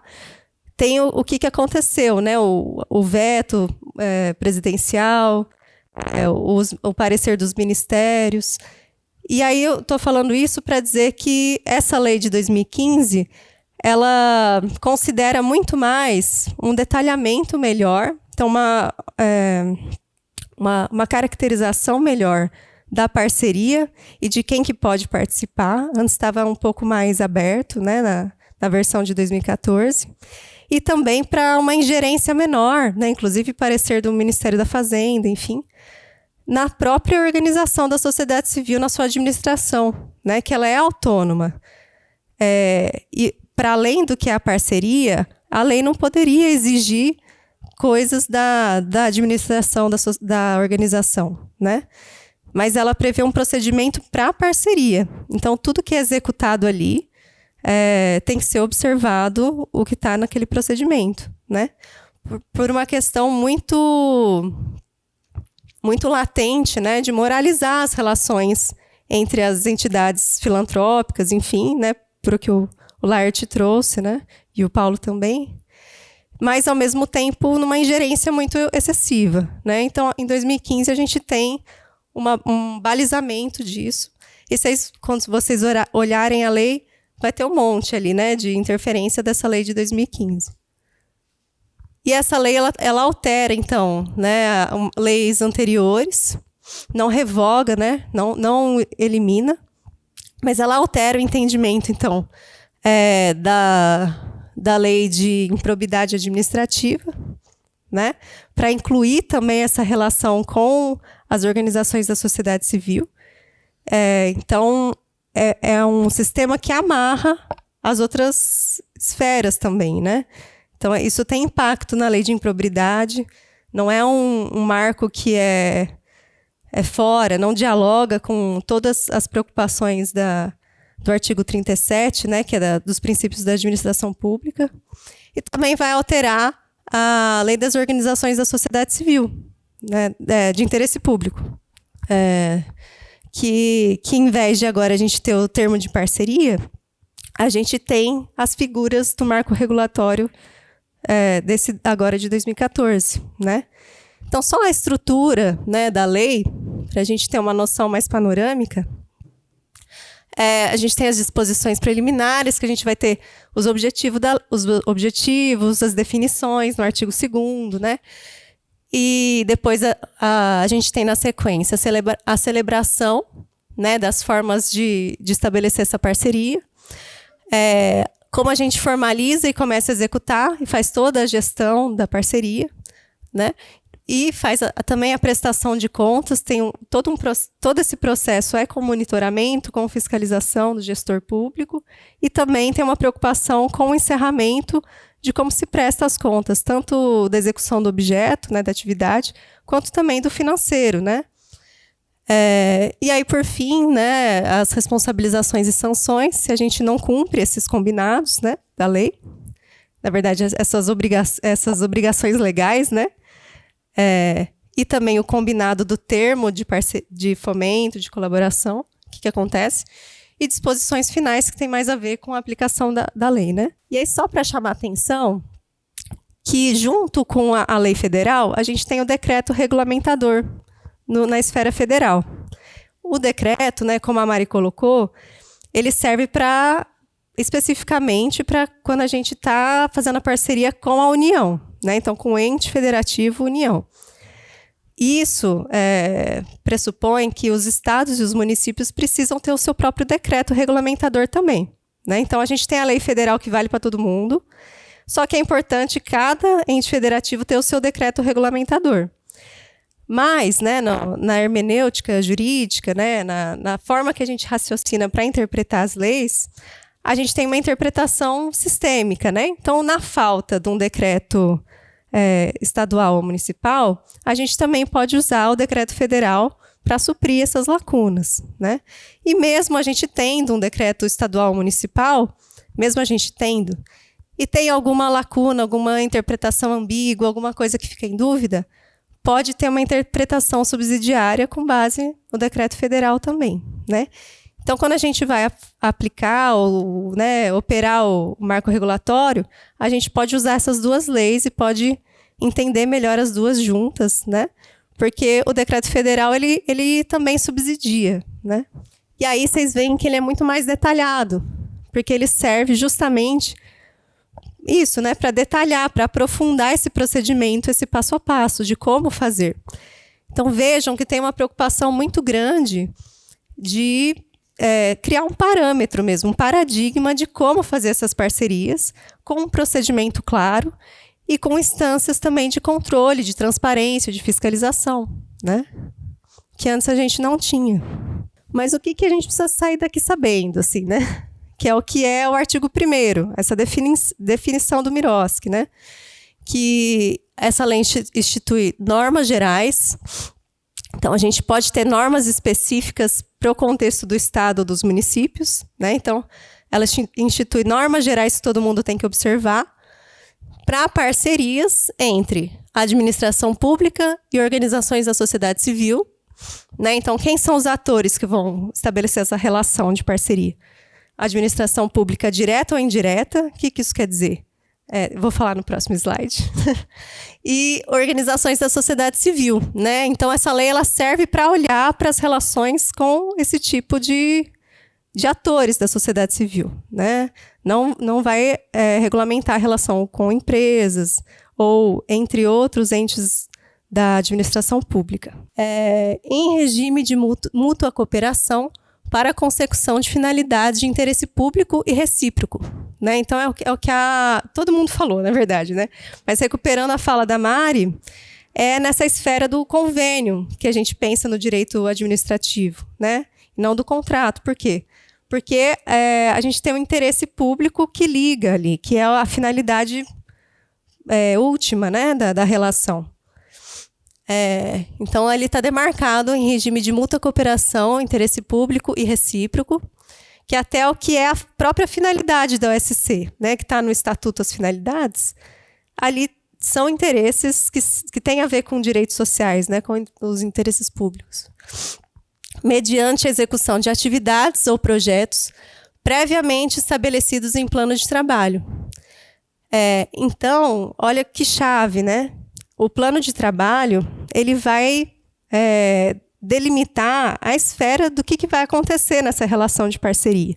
S2: tem o que aconteceu, né? O veto presidencial, o parecer dos ministérios. E aí eu estou falando isso para dizer que essa lei de 2015, ela considera muito mais um detalhamento melhor, então uma caracterização melhor da parceria e de quem que pode participar. Antes estava um pouco mais aberto, né, na versão de 2014. E também para uma ingerência menor, né, inclusive parecer do Ministério da Fazenda, enfim, na própria organização da sociedade civil, na sua administração, né, que ela é autônoma. E para além do que é a parceria, a lei não poderia exigir coisas da administração da organização, né? Mas ela prevê um procedimento para a parceria. Então, tudo que é executado ali tem que ser observado o que está naquele procedimento, né? Por uma questão muito latente, né, de moralizar as relações entre as entidades filantrópicas, enfim, né, por o que o Laerte trouxe, né, e o Paulo também, mas, ao mesmo tempo, numa ingerência muito excessiva, né? Então, em 2015, a gente tem um balizamento disso, e quando vocês olharem a lei, vai ter um monte ali, né, de interferência dessa lei de 2015. E essa lei, ela altera, então, né, leis anteriores, não revoga, né, não elimina, mas ela altera o entendimento, então, da lei de improbidade administrativa, né, para incluir também essa relação com as organizações da sociedade civil. Então, é um sistema que amarra as outras esferas também, né? Então, isso tem impacto na lei de improbidade, não é um marco que é fora, não dialoga com todas as preocupações do artigo 37, né, que é dos princípios da administração pública, e também vai alterar a lei das organizações da sociedade civil, né, de interesse público, que em vez de agora a gente ter o termo de parceria, a gente tem as figuras do marco regulatório desse agora de 2014, né? Então, só a estrutura, né, da lei, para a gente ter uma noção mais panorâmica, A gente tem as disposições preliminares, que a gente vai ter os objetivos, as definições no artigo 2º, né? E depois a gente tem na sequência a celebração, né, das formas de estabelecer essa parceria, como a gente formaliza e começa a executar e faz toda a gestão da parceria, né? E faz também a prestação de contas, tem todo esse processo com monitoramento, com fiscalização do gestor público, e também tem uma preocupação com o encerramento de como se presta as contas, tanto da execução do objeto, né, da atividade, quanto também do financeiro, né? E aí, por fim, né, as responsabilizações e sanções, se a gente não cumpre esses combinados, né, da lei, na verdade, essas obrigações legais, né? E também o combinado do termo de fomento, de colaboração, o que acontece, e disposições finais que tem mais a ver com a aplicação da lei, né? E aí, só para chamar a atenção, que junto com a lei federal, a gente tem o decreto regulamentador na esfera federal. O decreto, né, como a Mari colocou, ele serve especificamente para quando a gente está fazendo a parceria com a União, né? Então, com o ente federativo União. Isso pressupõe que os estados e os municípios precisam ter o seu próprio decreto regulamentador também, né? Então, a gente tem a lei federal que vale para todo mundo, só que é importante cada ente federativo ter o seu decreto regulamentador. Mas, né, na hermenêutica jurídica, né, na forma que a gente raciocina para interpretar as leis, a gente tem uma interpretação sistêmica, né? Então, na falta de um decreto estadual ou municipal, a gente também pode usar o decreto federal para suprir essas lacunas, né? E mesmo a gente tendo um decreto estadual ou municipal, mesmo a gente tendo, e tem alguma lacuna, alguma interpretação ambígua, alguma coisa que fica em dúvida, pode ter uma interpretação subsidiária com base no decreto federal também, né? Então, quando a gente vai aplicar ou, né, operar o marco regulatório, a gente pode usar essas duas leis e pode entender melhor as duas juntas, né? Porque o decreto federal, ele também subsidia, né? E aí vocês veem que ele é muito mais detalhado, porque ele serve justamente isso, né, para detalhar, para aprofundar esse procedimento, esse passo a passo de como fazer. Então, vejam que tem uma preocupação muito grande de criar um parâmetro mesmo, um paradigma de como fazer essas parcerias, com um procedimento claro e com instâncias também de controle, de transparência, de fiscalização, né? Que antes a gente não tinha. Mas o que a gente precisa sair daqui sabendo, assim, né? Que é o artigo 1º, essa definição do Miroski, né? Que essa lei institui normas gerais. Então, a gente pode ter normas específicas para o contexto do Estado ou dos municípios, né? Então, ela institui normas gerais que todo mundo tem que observar para parcerias entre a administração pública e organizações da sociedade civil, né? Então, quem são os atores que vão estabelecer essa relação de parceria? Administração pública direta ou indireta? O que isso quer dizer? Vou falar no próximo slide. E organizações da sociedade civil, né? Então, essa lei ela serve para olhar para as relações com esse tipo de atores da sociedade civil, né? Não vai regulamentar a relação com empresas ou entre outros entes da administração pública. Em regime de mútua cooperação para a consecução de finalidades de interesse público e recíproco, né? Então, é o que todo mundo falou, na verdade, né? Mas recuperando a fala da Mari, é nessa esfera do convênio que a gente pensa no direito administrativo, né? E não do contrato. Por quê? Porque a gente tem um interesse público que liga ali, que é a finalidade última, né, da relação. Então, ele está demarcado em regime de mútua cooperação, interesse público e recíproco, que até o que é a própria finalidade da OSC, né, que está no Estatuto as Finalidades, ali são interesses que têm a ver com direitos sociais, né, com os interesses públicos. Mediante a execução de atividades ou projetos previamente estabelecidos em plano de trabalho. Então, olha que chave, né? O plano de trabalho, ele vai delimitar a esfera do que vai acontecer nessa relação de parceria,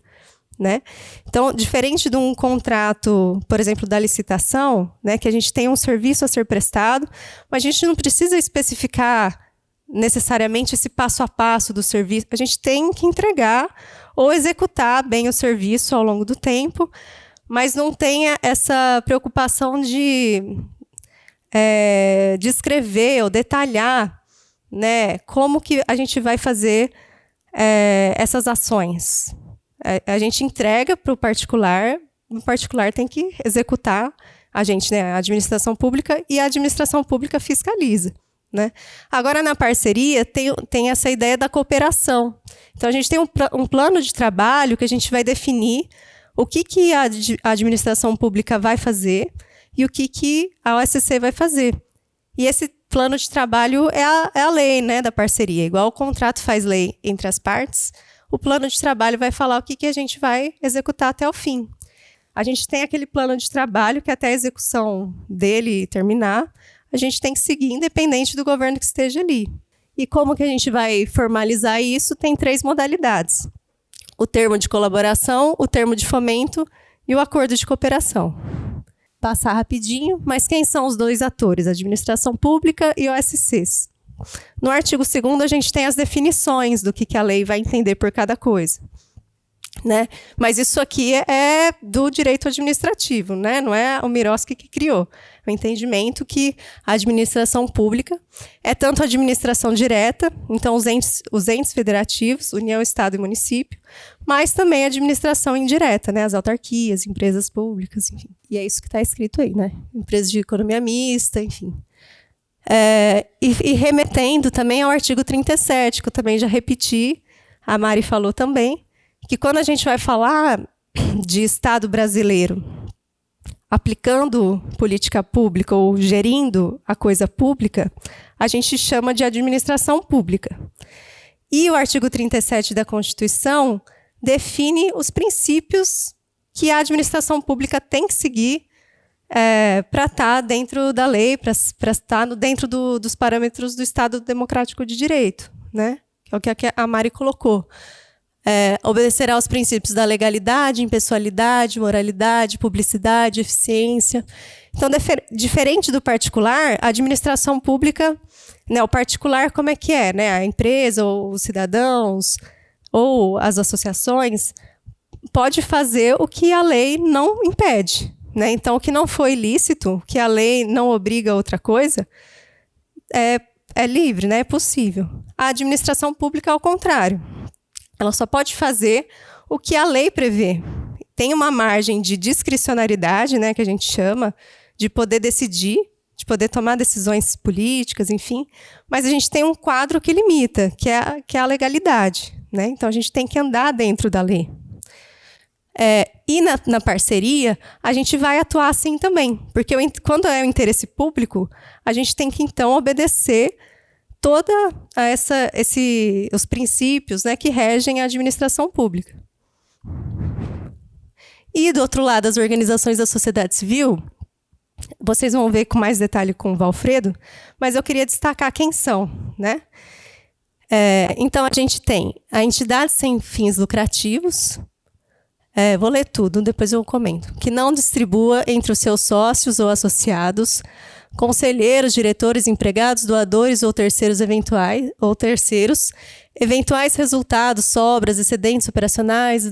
S2: né? Então, diferente de um contrato, por exemplo, da licitação, né, que a gente tem um serviço a ser prestado, mas a gente não precisa especificar necessariamente esse passo a passo do serviço. A gente tem que entregar ou executar bem o serviço ao longo do tempo, mas não tenha essa preocupação de descrever ou detalhar, né, como que a gente vai fazer essas ações. A gente entrega para o particular tem que executar a gente, né, a administração pública, e a administração pública fiscaliza, né? Agora, na parceria, tem essa ideia da cooperação. Então, a gente tem um plano de trabalho que a gente vai definir o que a administração pública vai fazer e o que a OSCC vai fazer. E esse plano de trabalho é a lei, né, da parceria. Igual o contrato faz lei entre as partes, o plano de trabalho vai falar o que a gente vai executar até o fim. A gente tem aquele plano de trabalho que até a execução dele terminar, a gente tem que seguir independente do governo que esteja ali. E como que a gente vai formalizar isso? Tem 3 modalidades. O termo de colaboração, o termo de fomento e o acordo de cooperação. Passar rapidinho, mas quem são os 2 atores? A administração pública e OSCs. No artigo 2º, a gente tem as definições do que a lei vai entender por cada coisa, né? Mas isso aqui é do direito administrativo, né? Não é o Miroski que criou. É o entendimento que a administração pública é tanto a administração direta, então os entes federativos, União, Estado e município, mas também a administração indireta, né? As autarquias, empresas públicas, enfim. E é isso que está escrito aí, né? Empresas de economia mista, enfim. E remetendo também ao artigo 37, que eu também já repeti, a Mari falou também, que quando a gente vai falar de Estado brasileiro aplicando política pública ou gerindo a coisa pública, a gente chama de administração pública. E o artigo 37 da Constituição define os princípios que a administração pública tem que seguir para estar dentro da lei, para estar dentro dos parâmetros do Estado Democrático de Direito, né? Que é o que a Mari colocou. Obedecerá aos princípios da legalidade, impessoalidade, moralidade, publicidade, eficiência. Então, diferente do particular, a administração pública, né, o particular, como é que é? Né? A empresa, ou os cidadãos, ou as associações, pode fazer o que a lei não impede. Né? Então, o que não foi ilícito, que a lei não obriga a outra coisa, é livre, né? É possível. A administração pública, ao contrário. Ela só pode fazer o que a lei prevê. Tem uma margem de discricionariedade, né, que a gente chama, de poder decidir, de poder tomar decisões políticas, enfim, mas a gente tem um quadro que limita, que é a legalidade, né? Então, a gente tem que andar dentro da lei. E na parceria, a gente vai atuar assim também, porque quando é o interesse público, a gente tem que, então, obedecer toda os princípios, né, que regem a administração pública. E, do outro lado, as organizações da sociedade civil, vocês vão ver com mais detalhe com o Valfredo, mas eu queria destacar quem são, né? Então, a gente tem a entidade sem fins lucrativos, vou ler tudo, depois eu comento, que não distribua entre os seus sócios ou associados, conselheiros, diretores, empregados, doadores ou terceiros eventuais resultados, sobras, excedentes operacionais,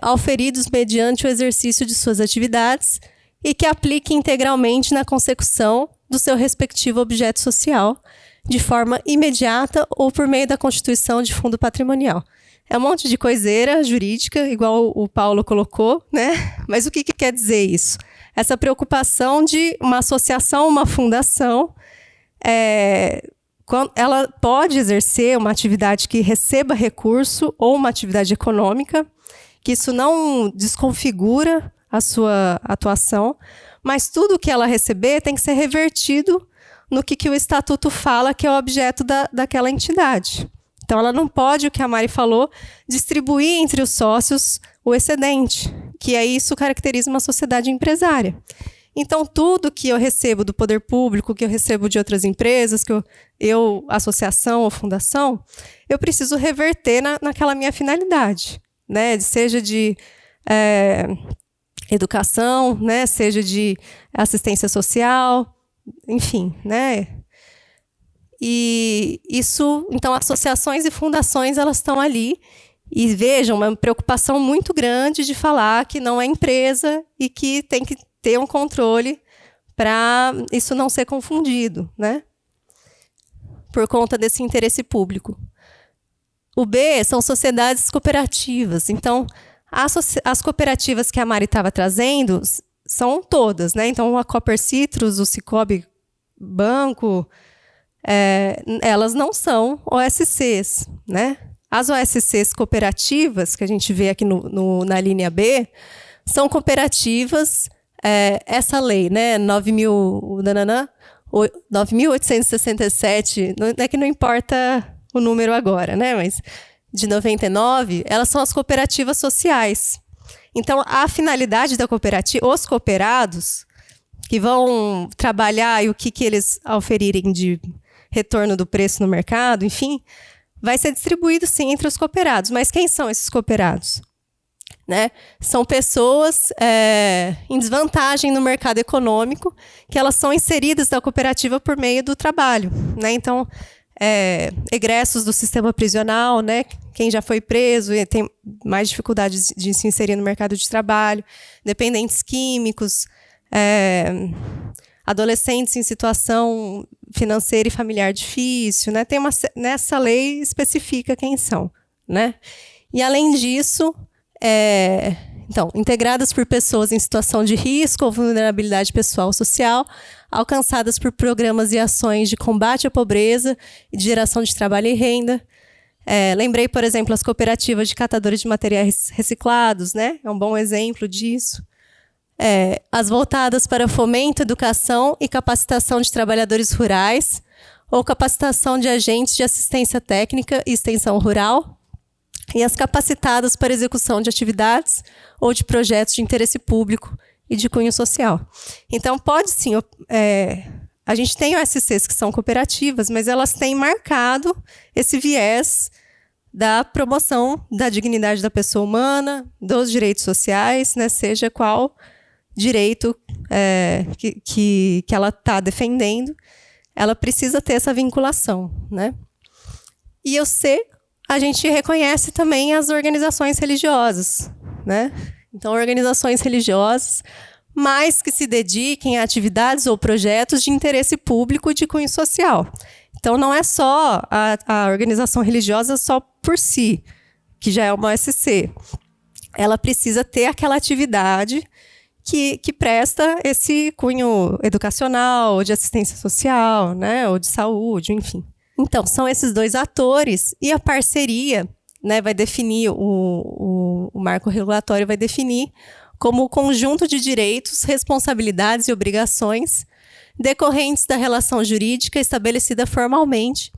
S2: auferidos mediante o exercício de suas atividades e que aplique integralmente na consecução do seu respectivo objeto social, de forma imediata ou por meio da constituição de fundo patrimonial. É um monte de coiseira jurídica, igual o Paulo colocou, né? Mas o que quer dizer isso? Essa preocupação de uma associação, uma fundação, ela pode exercer uma atividade que receba recurso ou uma atividade econômica, que isso não desconfigura a sua atuação, mas tudo que ela receber tem que ser revertido no que o estatuto fala que é o objeto daquela entidade. Então, ela não pode, o que a Mari falou, distribuir entre os sócios o excedente, que aí isso caracteriza uma sociedade empresária. Então, tudo que eu recebo do poder público, que eu recebo de outras empresas, que eu associação ou fundação, eu preciso reverter naquela minha finalidade, né? Seja de educação, né? Seja de assistência social, enfim, né? E isso, então, associações e fundações, elas estão ali. E vejam, uma preocupação muito grande de falar que não é empresa e que tem que ter um controle para isso não ser confundido, né? Por conta desse interesse público. O B são sociedades cooperativas. Então, as cooperativas que a Mari estava trazendo são todas, né? Então, a Cooper Citrus, o Sicoob Banco, elas não são OSCs, né? As OSCs cooperativas, que a gente vê aqui na linha B, são cooperativas, essa lei, né, 9.867, não é que não importa o número agora, né, mas de 99, elas são as cooperativas sociais. Então, a finalidade da cooperativa, os cooperados, que vão trabalhar e o que eles oferirem de retorno do preço no mercado, enfim, vai ser distribuído, sim, entre os cooperados. Mas quem são esses cooperados? Né? São pessoas em desvantagem no mercado econômico, que elas são inseridas da cooperativa por meio do trabalho. Né? Então, egressos do sistema prisional, né? Quem já foi preso e tem mais dificuldades de se inserir no mercado de trabalho, dependentes químicos, adolescentes em situação financeira e familiar difícil, né? Nessa lei especifica quem são, né? E além disso, então, integradas por pessoas em situação de risco ou vulnerabilidade pessoal ou social, alcançadas por programas e ações de combate à pobreza e de geração de trabalho e renda. Lembrei, por exemplo, as cooperativas de catadores de materiais reciclados, né? É um bom exemplo disso. As voltadas para fomento, educação e capacitação de trabalhadores rurais ou capacitação de agentes de assistência técnica e extensão rural, e as capacitadas para execução de atividades ou de projetos de interesse público e de cunho social. Então, pode sim, a gente tem OSCs que são cooperativas, mas elas têm marcado esse viés da promoção da dignidade da pessoa humana, dos direitos sociais, né, seja qual direito que ela está defendendo, ela precisa ter essa vinculação, né? E o C, a gente reconhece também as organizações religiosas, né? Então, organizações religiosas, mas que se dediquem a atividades ou projetos de interesse público e de cunho social. Então, não é só a organização religiosa só por si, que já é uma OSC. Ela precisa ter aquela atividade que presta esse cunho educacional, de assistência social, né, ou de saúde, enfim. Então, são esses dois atores e a parceria, né, vai definir, o marco regulatório vai definir como o conjunto de direitos, responsabilidades e obrigações decorrentes da relação jurídica estabelecida formalmente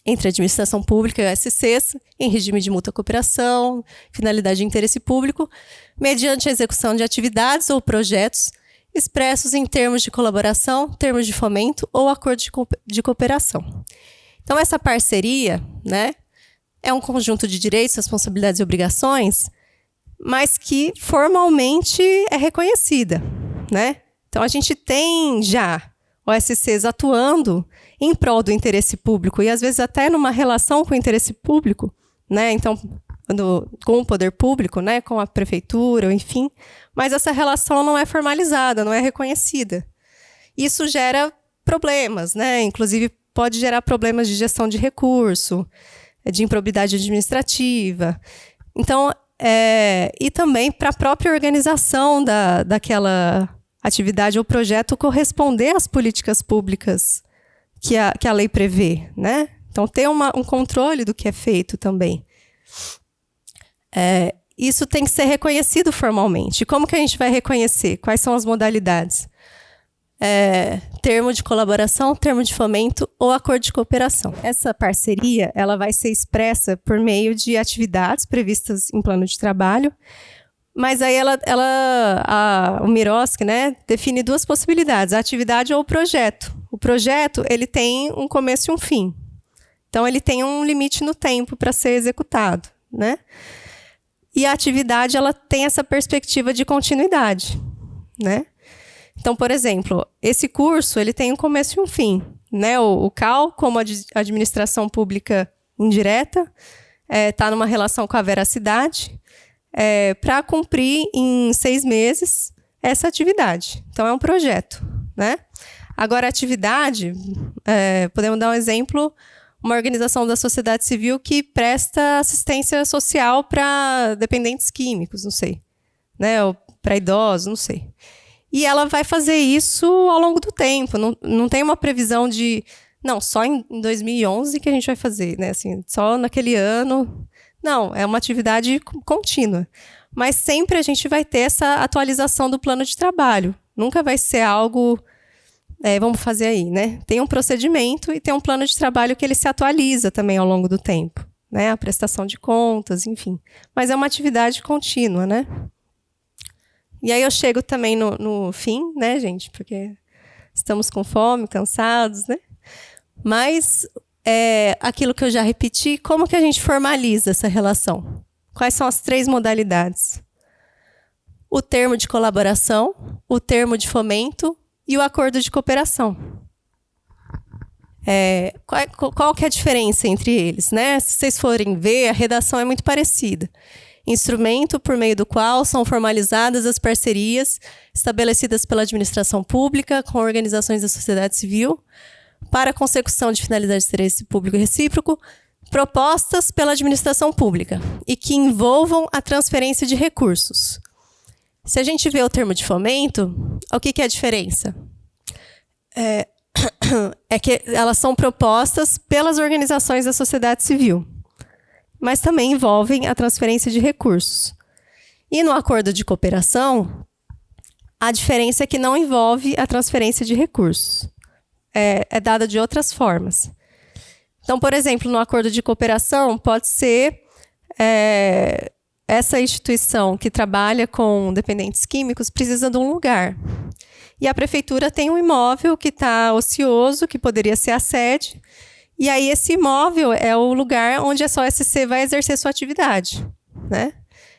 S2: entre a administração pública e a OSCs, em regime de mútua cooperação, finalidade de interesse público, mediante a execução de atividades ou projetos expressos em termos de colaboração, termos de fomento ou acordo de cooperação. Então, essa parceria, né, é um conjunto de direitos, responsabilidades e obrigações, mas que formalmente é reconhecida, né? Então, a gente tem já OSCs atuando em prol do interesse público e, às vezes, até numa relação com o interesse público, né? Então, com o poder público, né? Com a prefeitura, enfim. Mas essa relação não é formalizada, não é reconhecida. Isso gera problemas, né? Inclusive, pode gerar problemas de gestão de recurso, de improbidade administrativa. Então, e também para a própria organização daquela atividade ou projeto corresponder às políticas públicas que a lei prevê, né? Então, ter um controle do que é feito também. Isso tem que ser reconhecido formalmente. Como que a gente vai reconhecer? Quais são as modalidades? Termo de colaboração, termo de fomento ou acordo de cooperação. Essa parceria, ela vai ser expressa por meio de atividades previstas em plano de trabalho, Mas aí o Miroski, né, define duas possibilidades, a atividade ou o projeto. O projeto, ele tem um começo e um fim. Então, ele tem um limite no tempo para ser executado, né? E a atividade, ela tem essa perspectiva de continuidade, né? Então, por exemplo, esse curso, ele tem um começo e um fim, né? O CAL, como administração pública indireta, está numa relação com a veracidade, para cumprir em 6 meses essa atividade. Então, é um projeto, né? Agora, a atividade, podemos dar um exemplo, uma organização da sociedade civil que presta assistência social para dependentes químicos, não sei, né? Ou para idosos, não sei. E ela vai fazer isso ao longo do tempo, não tem uma previsão de, não, só em 2011 que a gente vai fazer, né? Assim, só naquele ano. Não, é uma atividade contínua. Mas sempre a gente vai ter essa atualização do plano de trabalho. Nunca vai ser algo, vamos fazer aí, né? Tem um procedimento e tem um plano de trabalho que ele se atualiza também ao longo do tempo, né? A prestação de contas, enfim. Mas é uma atividade contínua, né? E aí eu chego também no fim, né, gente? Porque estamos com fome, cansados, né? Mas aquilo que eu já repeti, como que a gente formaliza essa relação? Quais são as 3 modalidades? O termo de colaboração, o termo de fomento e o acordo de cooperação. Qual que é a diferença entre eles, né? Se vocês forem ver, a redação é muito parecida. Instrumento por meio do qual são formalizadas as parcerias estabelecidas pela administração pública com organizações da sociedade civil para a consecução de finalidade de interesse público e recíproco propostas pela administração pública e que envolvam a transferência de recursos. Se a gente vê o termo de fomento, o que é a diferença? É que elas são propostas pelas organizações da sociedade civil, mas também envolvem a transferência de recursos. E no acordo de cooperação, a diferença é que não envolve a transferência de recursos. É dada de outras formas. Então, por exemplo, no acordo de cooperação, pode ser essa instituição que trabalha com dependentes químicos precisa de um lugar. E a prefeitura tem um imóvel que está ocioso, que poderia ser a sede, e aí esse imóvel é o lugar onde a SOSC vai exercer sua atividade, né?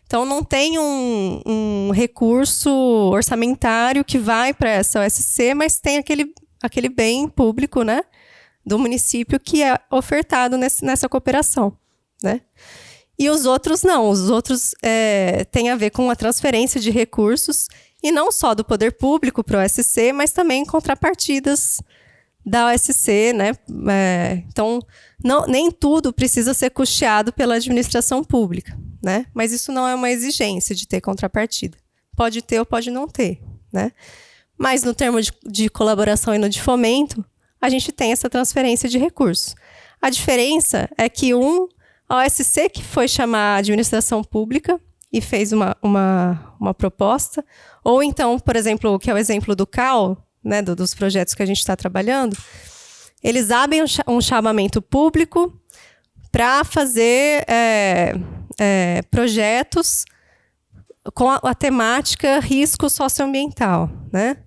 S2: Então, não tem um recurso orçamentário que vai para essa OSC, mas tem aquele bem público, né, do município que é ofertado nessa cooperação, né? E os outros não. Os outros têm a ver com a transferência de recursos, e não só do poder público para o OSC, mas também contrapartidas da OSC, né? Então, nem tudo precisa ser custeado pela administração pública, né? Mas isso não é uma exigência de ter contrapartida. Pode ter ou pode não ter, né? Mas no termo de colaboração e no de fomento, a gente tem essa transferência de recursos. A diferença é que a OSC que foi chamar a administração pública e fez uma proposta, ou então, por exemplo, que é o exemplo do CAL, né, dos projetos que a gente está trabalhando, eles abrem um chamamento público para fazer projetos com a temática risco socioambiental, né?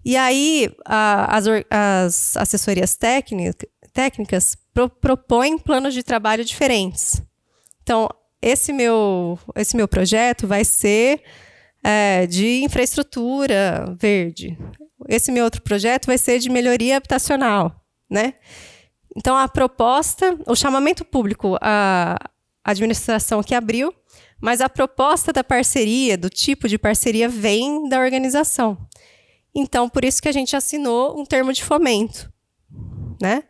S2: E aí as assessorias técnicas propõem planos de trabalho diferentes. Então, esse meu projeto vai ser de infraestrutura verde. Esse meu outro projeto vai ser de melhoria habitacional, né? Então, a proposta, o chamamento público, a administração que abriu, mas a proposta da parceria, do tipo de parceria, vem da organização. Então, por isso que a gente assinou um termo de fomento, né?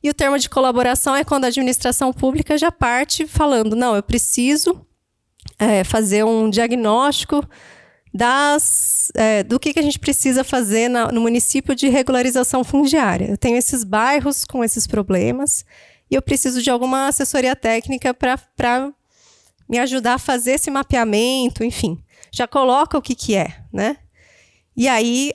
S2: E o termo de colaboração é quando a administração pública já parte falando, não, eu preciso fazer um diagnóstico do que a gente precisa fazer no município de regularização fundiária. Eu tenho esses bairros com esses problemas e eu preciso de alguma assessoria técnica para me ajudar a fazer esse mapeamento, enfim. Já coloca o que é, né? E aí,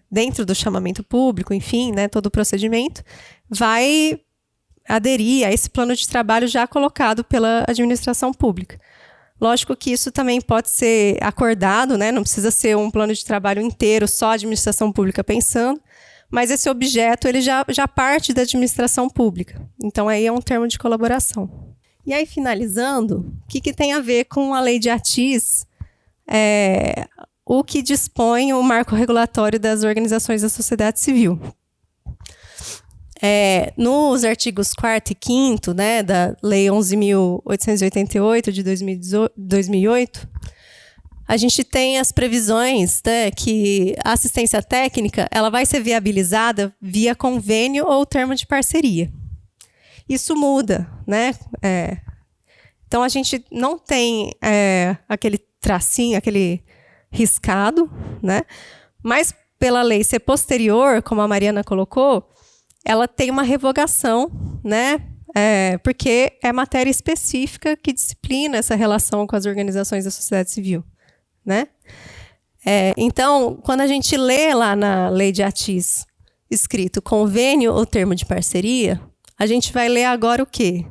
S2: dentro do chamamento público, enfim, né, todo o procedimento, vai aderir a esse plano de trabalho já colocado pela administração pública. Lógico que isso também pode ser acordado, né? Não precisa ser um plano de trabalho inteiro, só a administração pública pensando, mas esse objeto ele já parte da administração pública. Então, aí é um termo de colaboração. E aí, finalizando, o que tem a ver com a lei de ATIS, o que dispõe o marco regulatório das organizações da sociedade civil. Nos artigos 4º e 5º, né, da Lei 11.888, de 2008, a gente tem as previsões, né, que a assistência técnica ela vai ser viabilizada via convênio ou termo de parceria. Isso muda, né? Então, a gente não tem aquele tracinho, aquele riscado, né? Mas, pela lei ser posterior, como a Mariana colocou, ela tem uma revogação, né? Porque é matéria específica que disciplina essa relação com as organizações da sociedade civil, né? Então, quando a gente lê lá na lei de ATIS escrito convênio ou termo de parceria, a gente vai ler agora o quê?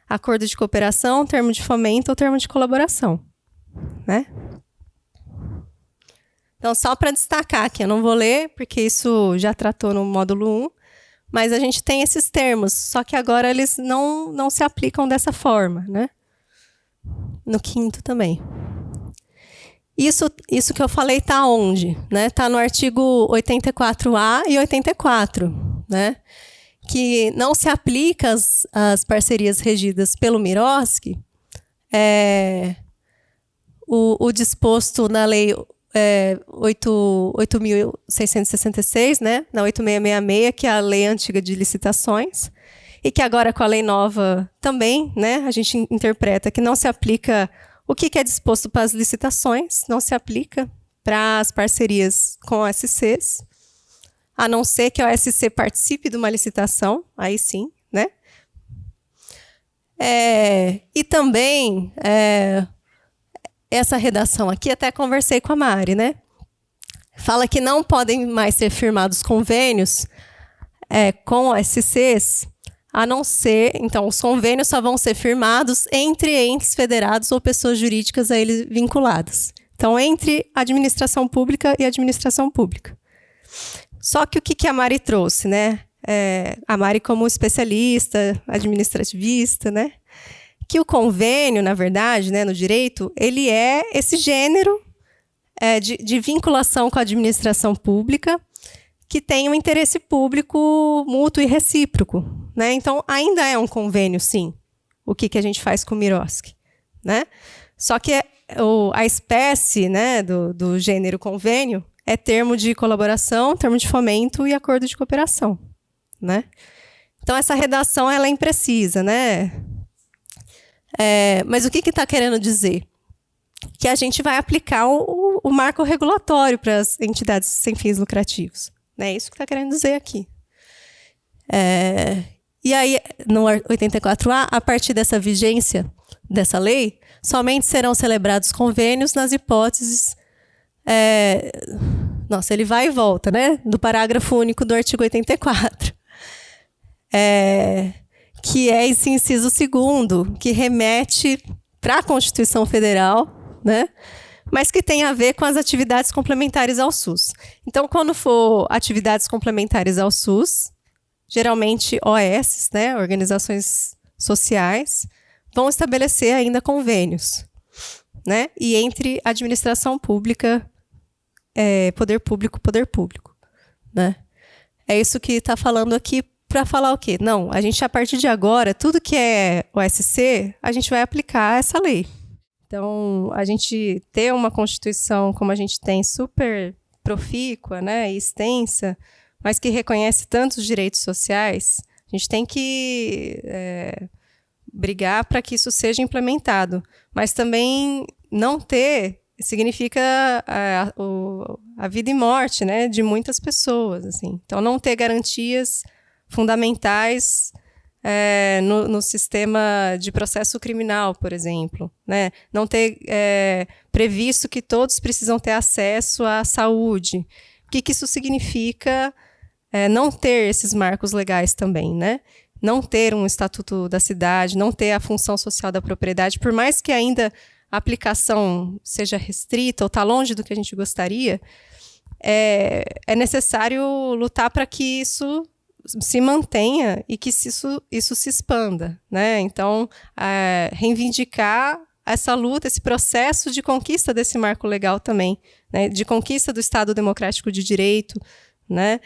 S2: Acordo de cooperação, termo de fomento ou termo de colaboração, né? Então, só para destacar aqui, eu não vou ler, porque isso já tratou no módulo 1, mas a gente tem esses termos, só que agora eles não se aplicam dessa forma, né? No 5º também. Isso que eu falei está onde? Está no artigo 84A e 84, né? Que não se aplica às parcerias regidas pelo MIROSC, o disposto na lei 8.666, né? Na 8666, que é a lei antiga de licitações, e que agora com a lei nova também, né? A gente interpreta que não se aplica o que é disposto para as licitações, não se aplica para as parcerias com OSCs, a não ser que a OSC participe de uma licitação, aí sim, né? E também, essa redação aqui, até conversei com a Mari, né? Fala que não podem mais ser firmados convênios com OSCs, a não ser, então, os convênios só vão ser firmados entre entes federados ou pessoas jurídicas a eles vinculadas. Então, entre administração pública e administração pública. Só que o que a Mari trouxe, né? A Mari como especialista, administrativista, né? Que o convênio, na verdade, né, no direito, ele é esse gênero de vinculação com a administração pública que tem um interesse público mútuo e recíproco, né? Então, ainda é um convênio, sim, o que a gente faz com o MIROSC, né? Só que a espécie, né, do gênero convênio é termo de colaboração, termo de fomento e acordo de cooperação, né? Então, essa redação ela é imprecisa, né? Mas o que está querendo dizer? Que a gente vai aplicar o marco regulatório para as entidades sem fins lucrativos. É isso que está querendo dizer aqui. E aí, no 84A, a partir dessa vigência dessa lei, somente serão celebrados convênios nas hipóteses... Nossa, ele vai e volta, né? Do parágrafo único do artigo 84. Que é esse inciso 2º, que remete para a Constituição Federal, né? Mas que tem a ver com as atividades complementares ao SUS. Então, quando for atividades complementares ao SUS, geralmente OS, né, organizações sociais, vão estabelecer ainda convênios, né? E entre administração pública, poder público, né? É isso que está falando aqui para falar o quê? Não, a gente, a partir de agora, tudo que é OSC, a gente vai aplicar essa lei. Então, a gente ter uma Constituição como a gente tem, super profícua, né, e extensa, mas que reconhece tantos direitos sociais, a gente tem que brigar para que isso seja implementado. Mas também não ter significa a vida e morte, né, de muitas pessoas. Assim. Então, não ter garantias fundamentais no sistema de processo criminal, por exemplo, né? Não ter previsto que todos precisam ter acesso à saúde. O que isso significa não ter esses marcos legais também, né? não ter um estatuto da cidade, não ter a função social da propriedade, por mais que ainda a aplicação seja restrita ou está longe do que a gente gostaria, é necessário lutar para que isso se mantenha e que isso se expanda, né? Então, reivindicar essa luta, esse processo de conquista desse marco legal também, né? De conquista do Estado democrático de direito, né?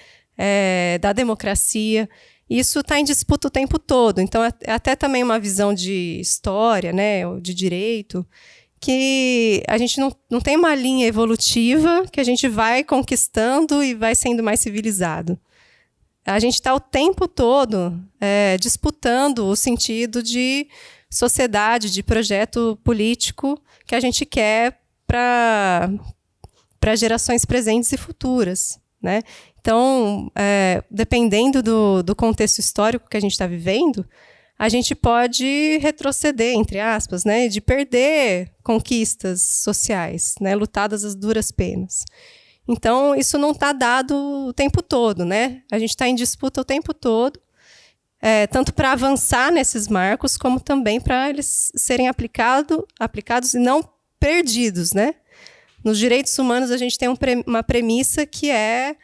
S2: Da democracia. Isso está em disputa o tempo todo. Então, é até também uma visão de história, né? De direito, que a gente não tem uma linha evolutiva que a gente vai conquistando e vai sendo mais civilizado. A gente está o tempo todo disputando o sentido de sociedade, de projeto político que a gente quer para gerações presentes e futuras, né? Então, dependendo do contexto histórico que a gente está vivendo, a gente pode retroceder, entre aspas, né, de perder conquistas sociais, né, lutadas às duras penas. Então, isso não está dado o tempo todo, né? A gente está em disputa o tempo todo, tanto para avançar nesses marcos, como também para eles serem aplicados e não perdidos, né? Nos direitos humanos, a gente tem uma premissa que é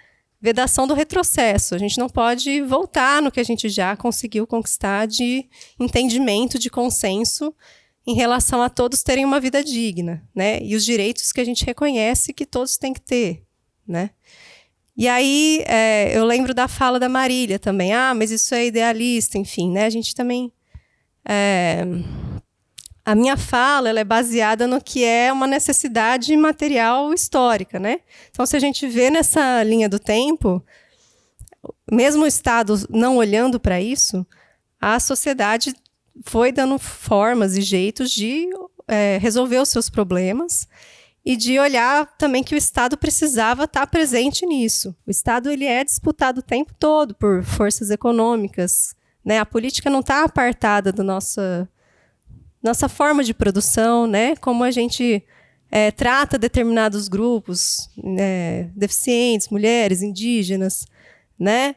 S2: vedação do retrocesso. A gente não pode voltar no que a gente já conseguiu conquistar de entendimento, de consenso, em relação a todos terem uma vida digna, né? E os direitos que a gente reconhece que todos têm que ter, né? E aí, eu lembro da fala da Marília também. Mas isso é idealista, enfim, né? A gente também... A minha fala ela é baseada no que é uma necessidade material histórica, né? Então, se a gente vê nessa linha do tempo, mesmo o Estado não olhando para isso, a sociedade foi dando formas e jeitos de resolver os seus problemas e de olhar também que o Estado precisava estar presente nisso. O Estado ele é disputado o tempo todo por forças econômicas, né? A política não está apartada da nossa forma de produção, né? Como a gente trata determinados grupos, deficientes, mulheres, indígenas, né?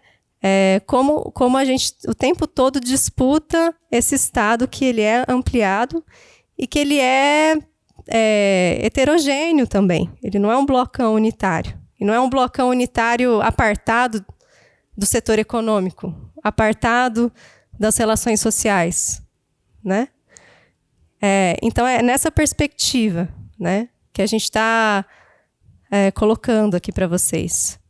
S2: Como a gente o tempo todo disputa esse Estado que ele é ampliado e que ele é heterogêneo também. Ele não é um blocão unitário. E não é um blocão unitário apartado do setor econômico, apartado das relações sociais, né? Então, é nessa perspectiva, né, que a gente está colocando aqui para vocês.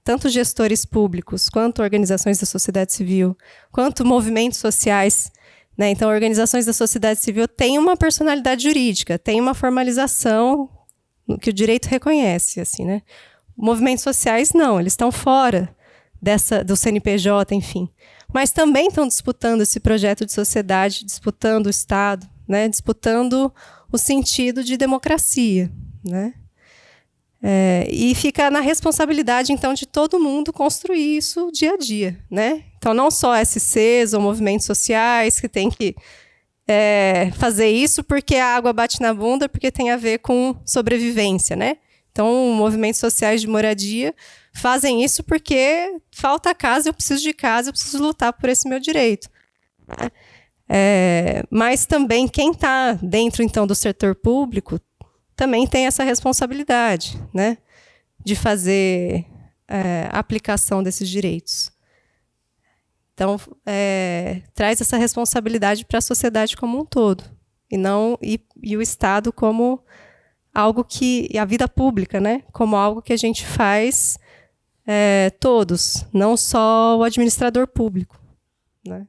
S2: Tanto gestores públicos, quanto organizações da sociedade civil, quanto movimentos sociais, né? Então, organizações da sociedade civil têm uma personalidade jurídica, têm uma formalização que o direito reconhece, assim, né? Movimentos sociais, não, eles estão fora do CNPJ, enfim. Mas também estão disputando esse projeto de sociedade, disputando o Estado, né? Disputando o sentido de democracia, né? E fica na responsabilidade, então, de todo mundo construir isso dia a dia, né? Então, não só SCs ou movimentos sociais que têm que fazer isso porque a água bate na bunda, porque tem a ver com sobrevivência, né? Então, movimentos sociais de moradia fazem isso porque falta casa, eu preciso lutar por esse meu direito, né? Mas também quem está dentro, então, do setor público também tem essa responsabilidade, né, de fazer a aplicação desses direitos. Então, traz essa responsabilidade para a sociedade como um todo, e o Estado como algo que... a vida pública, né, como algo que a gente faz todos, não só o administrador público, né?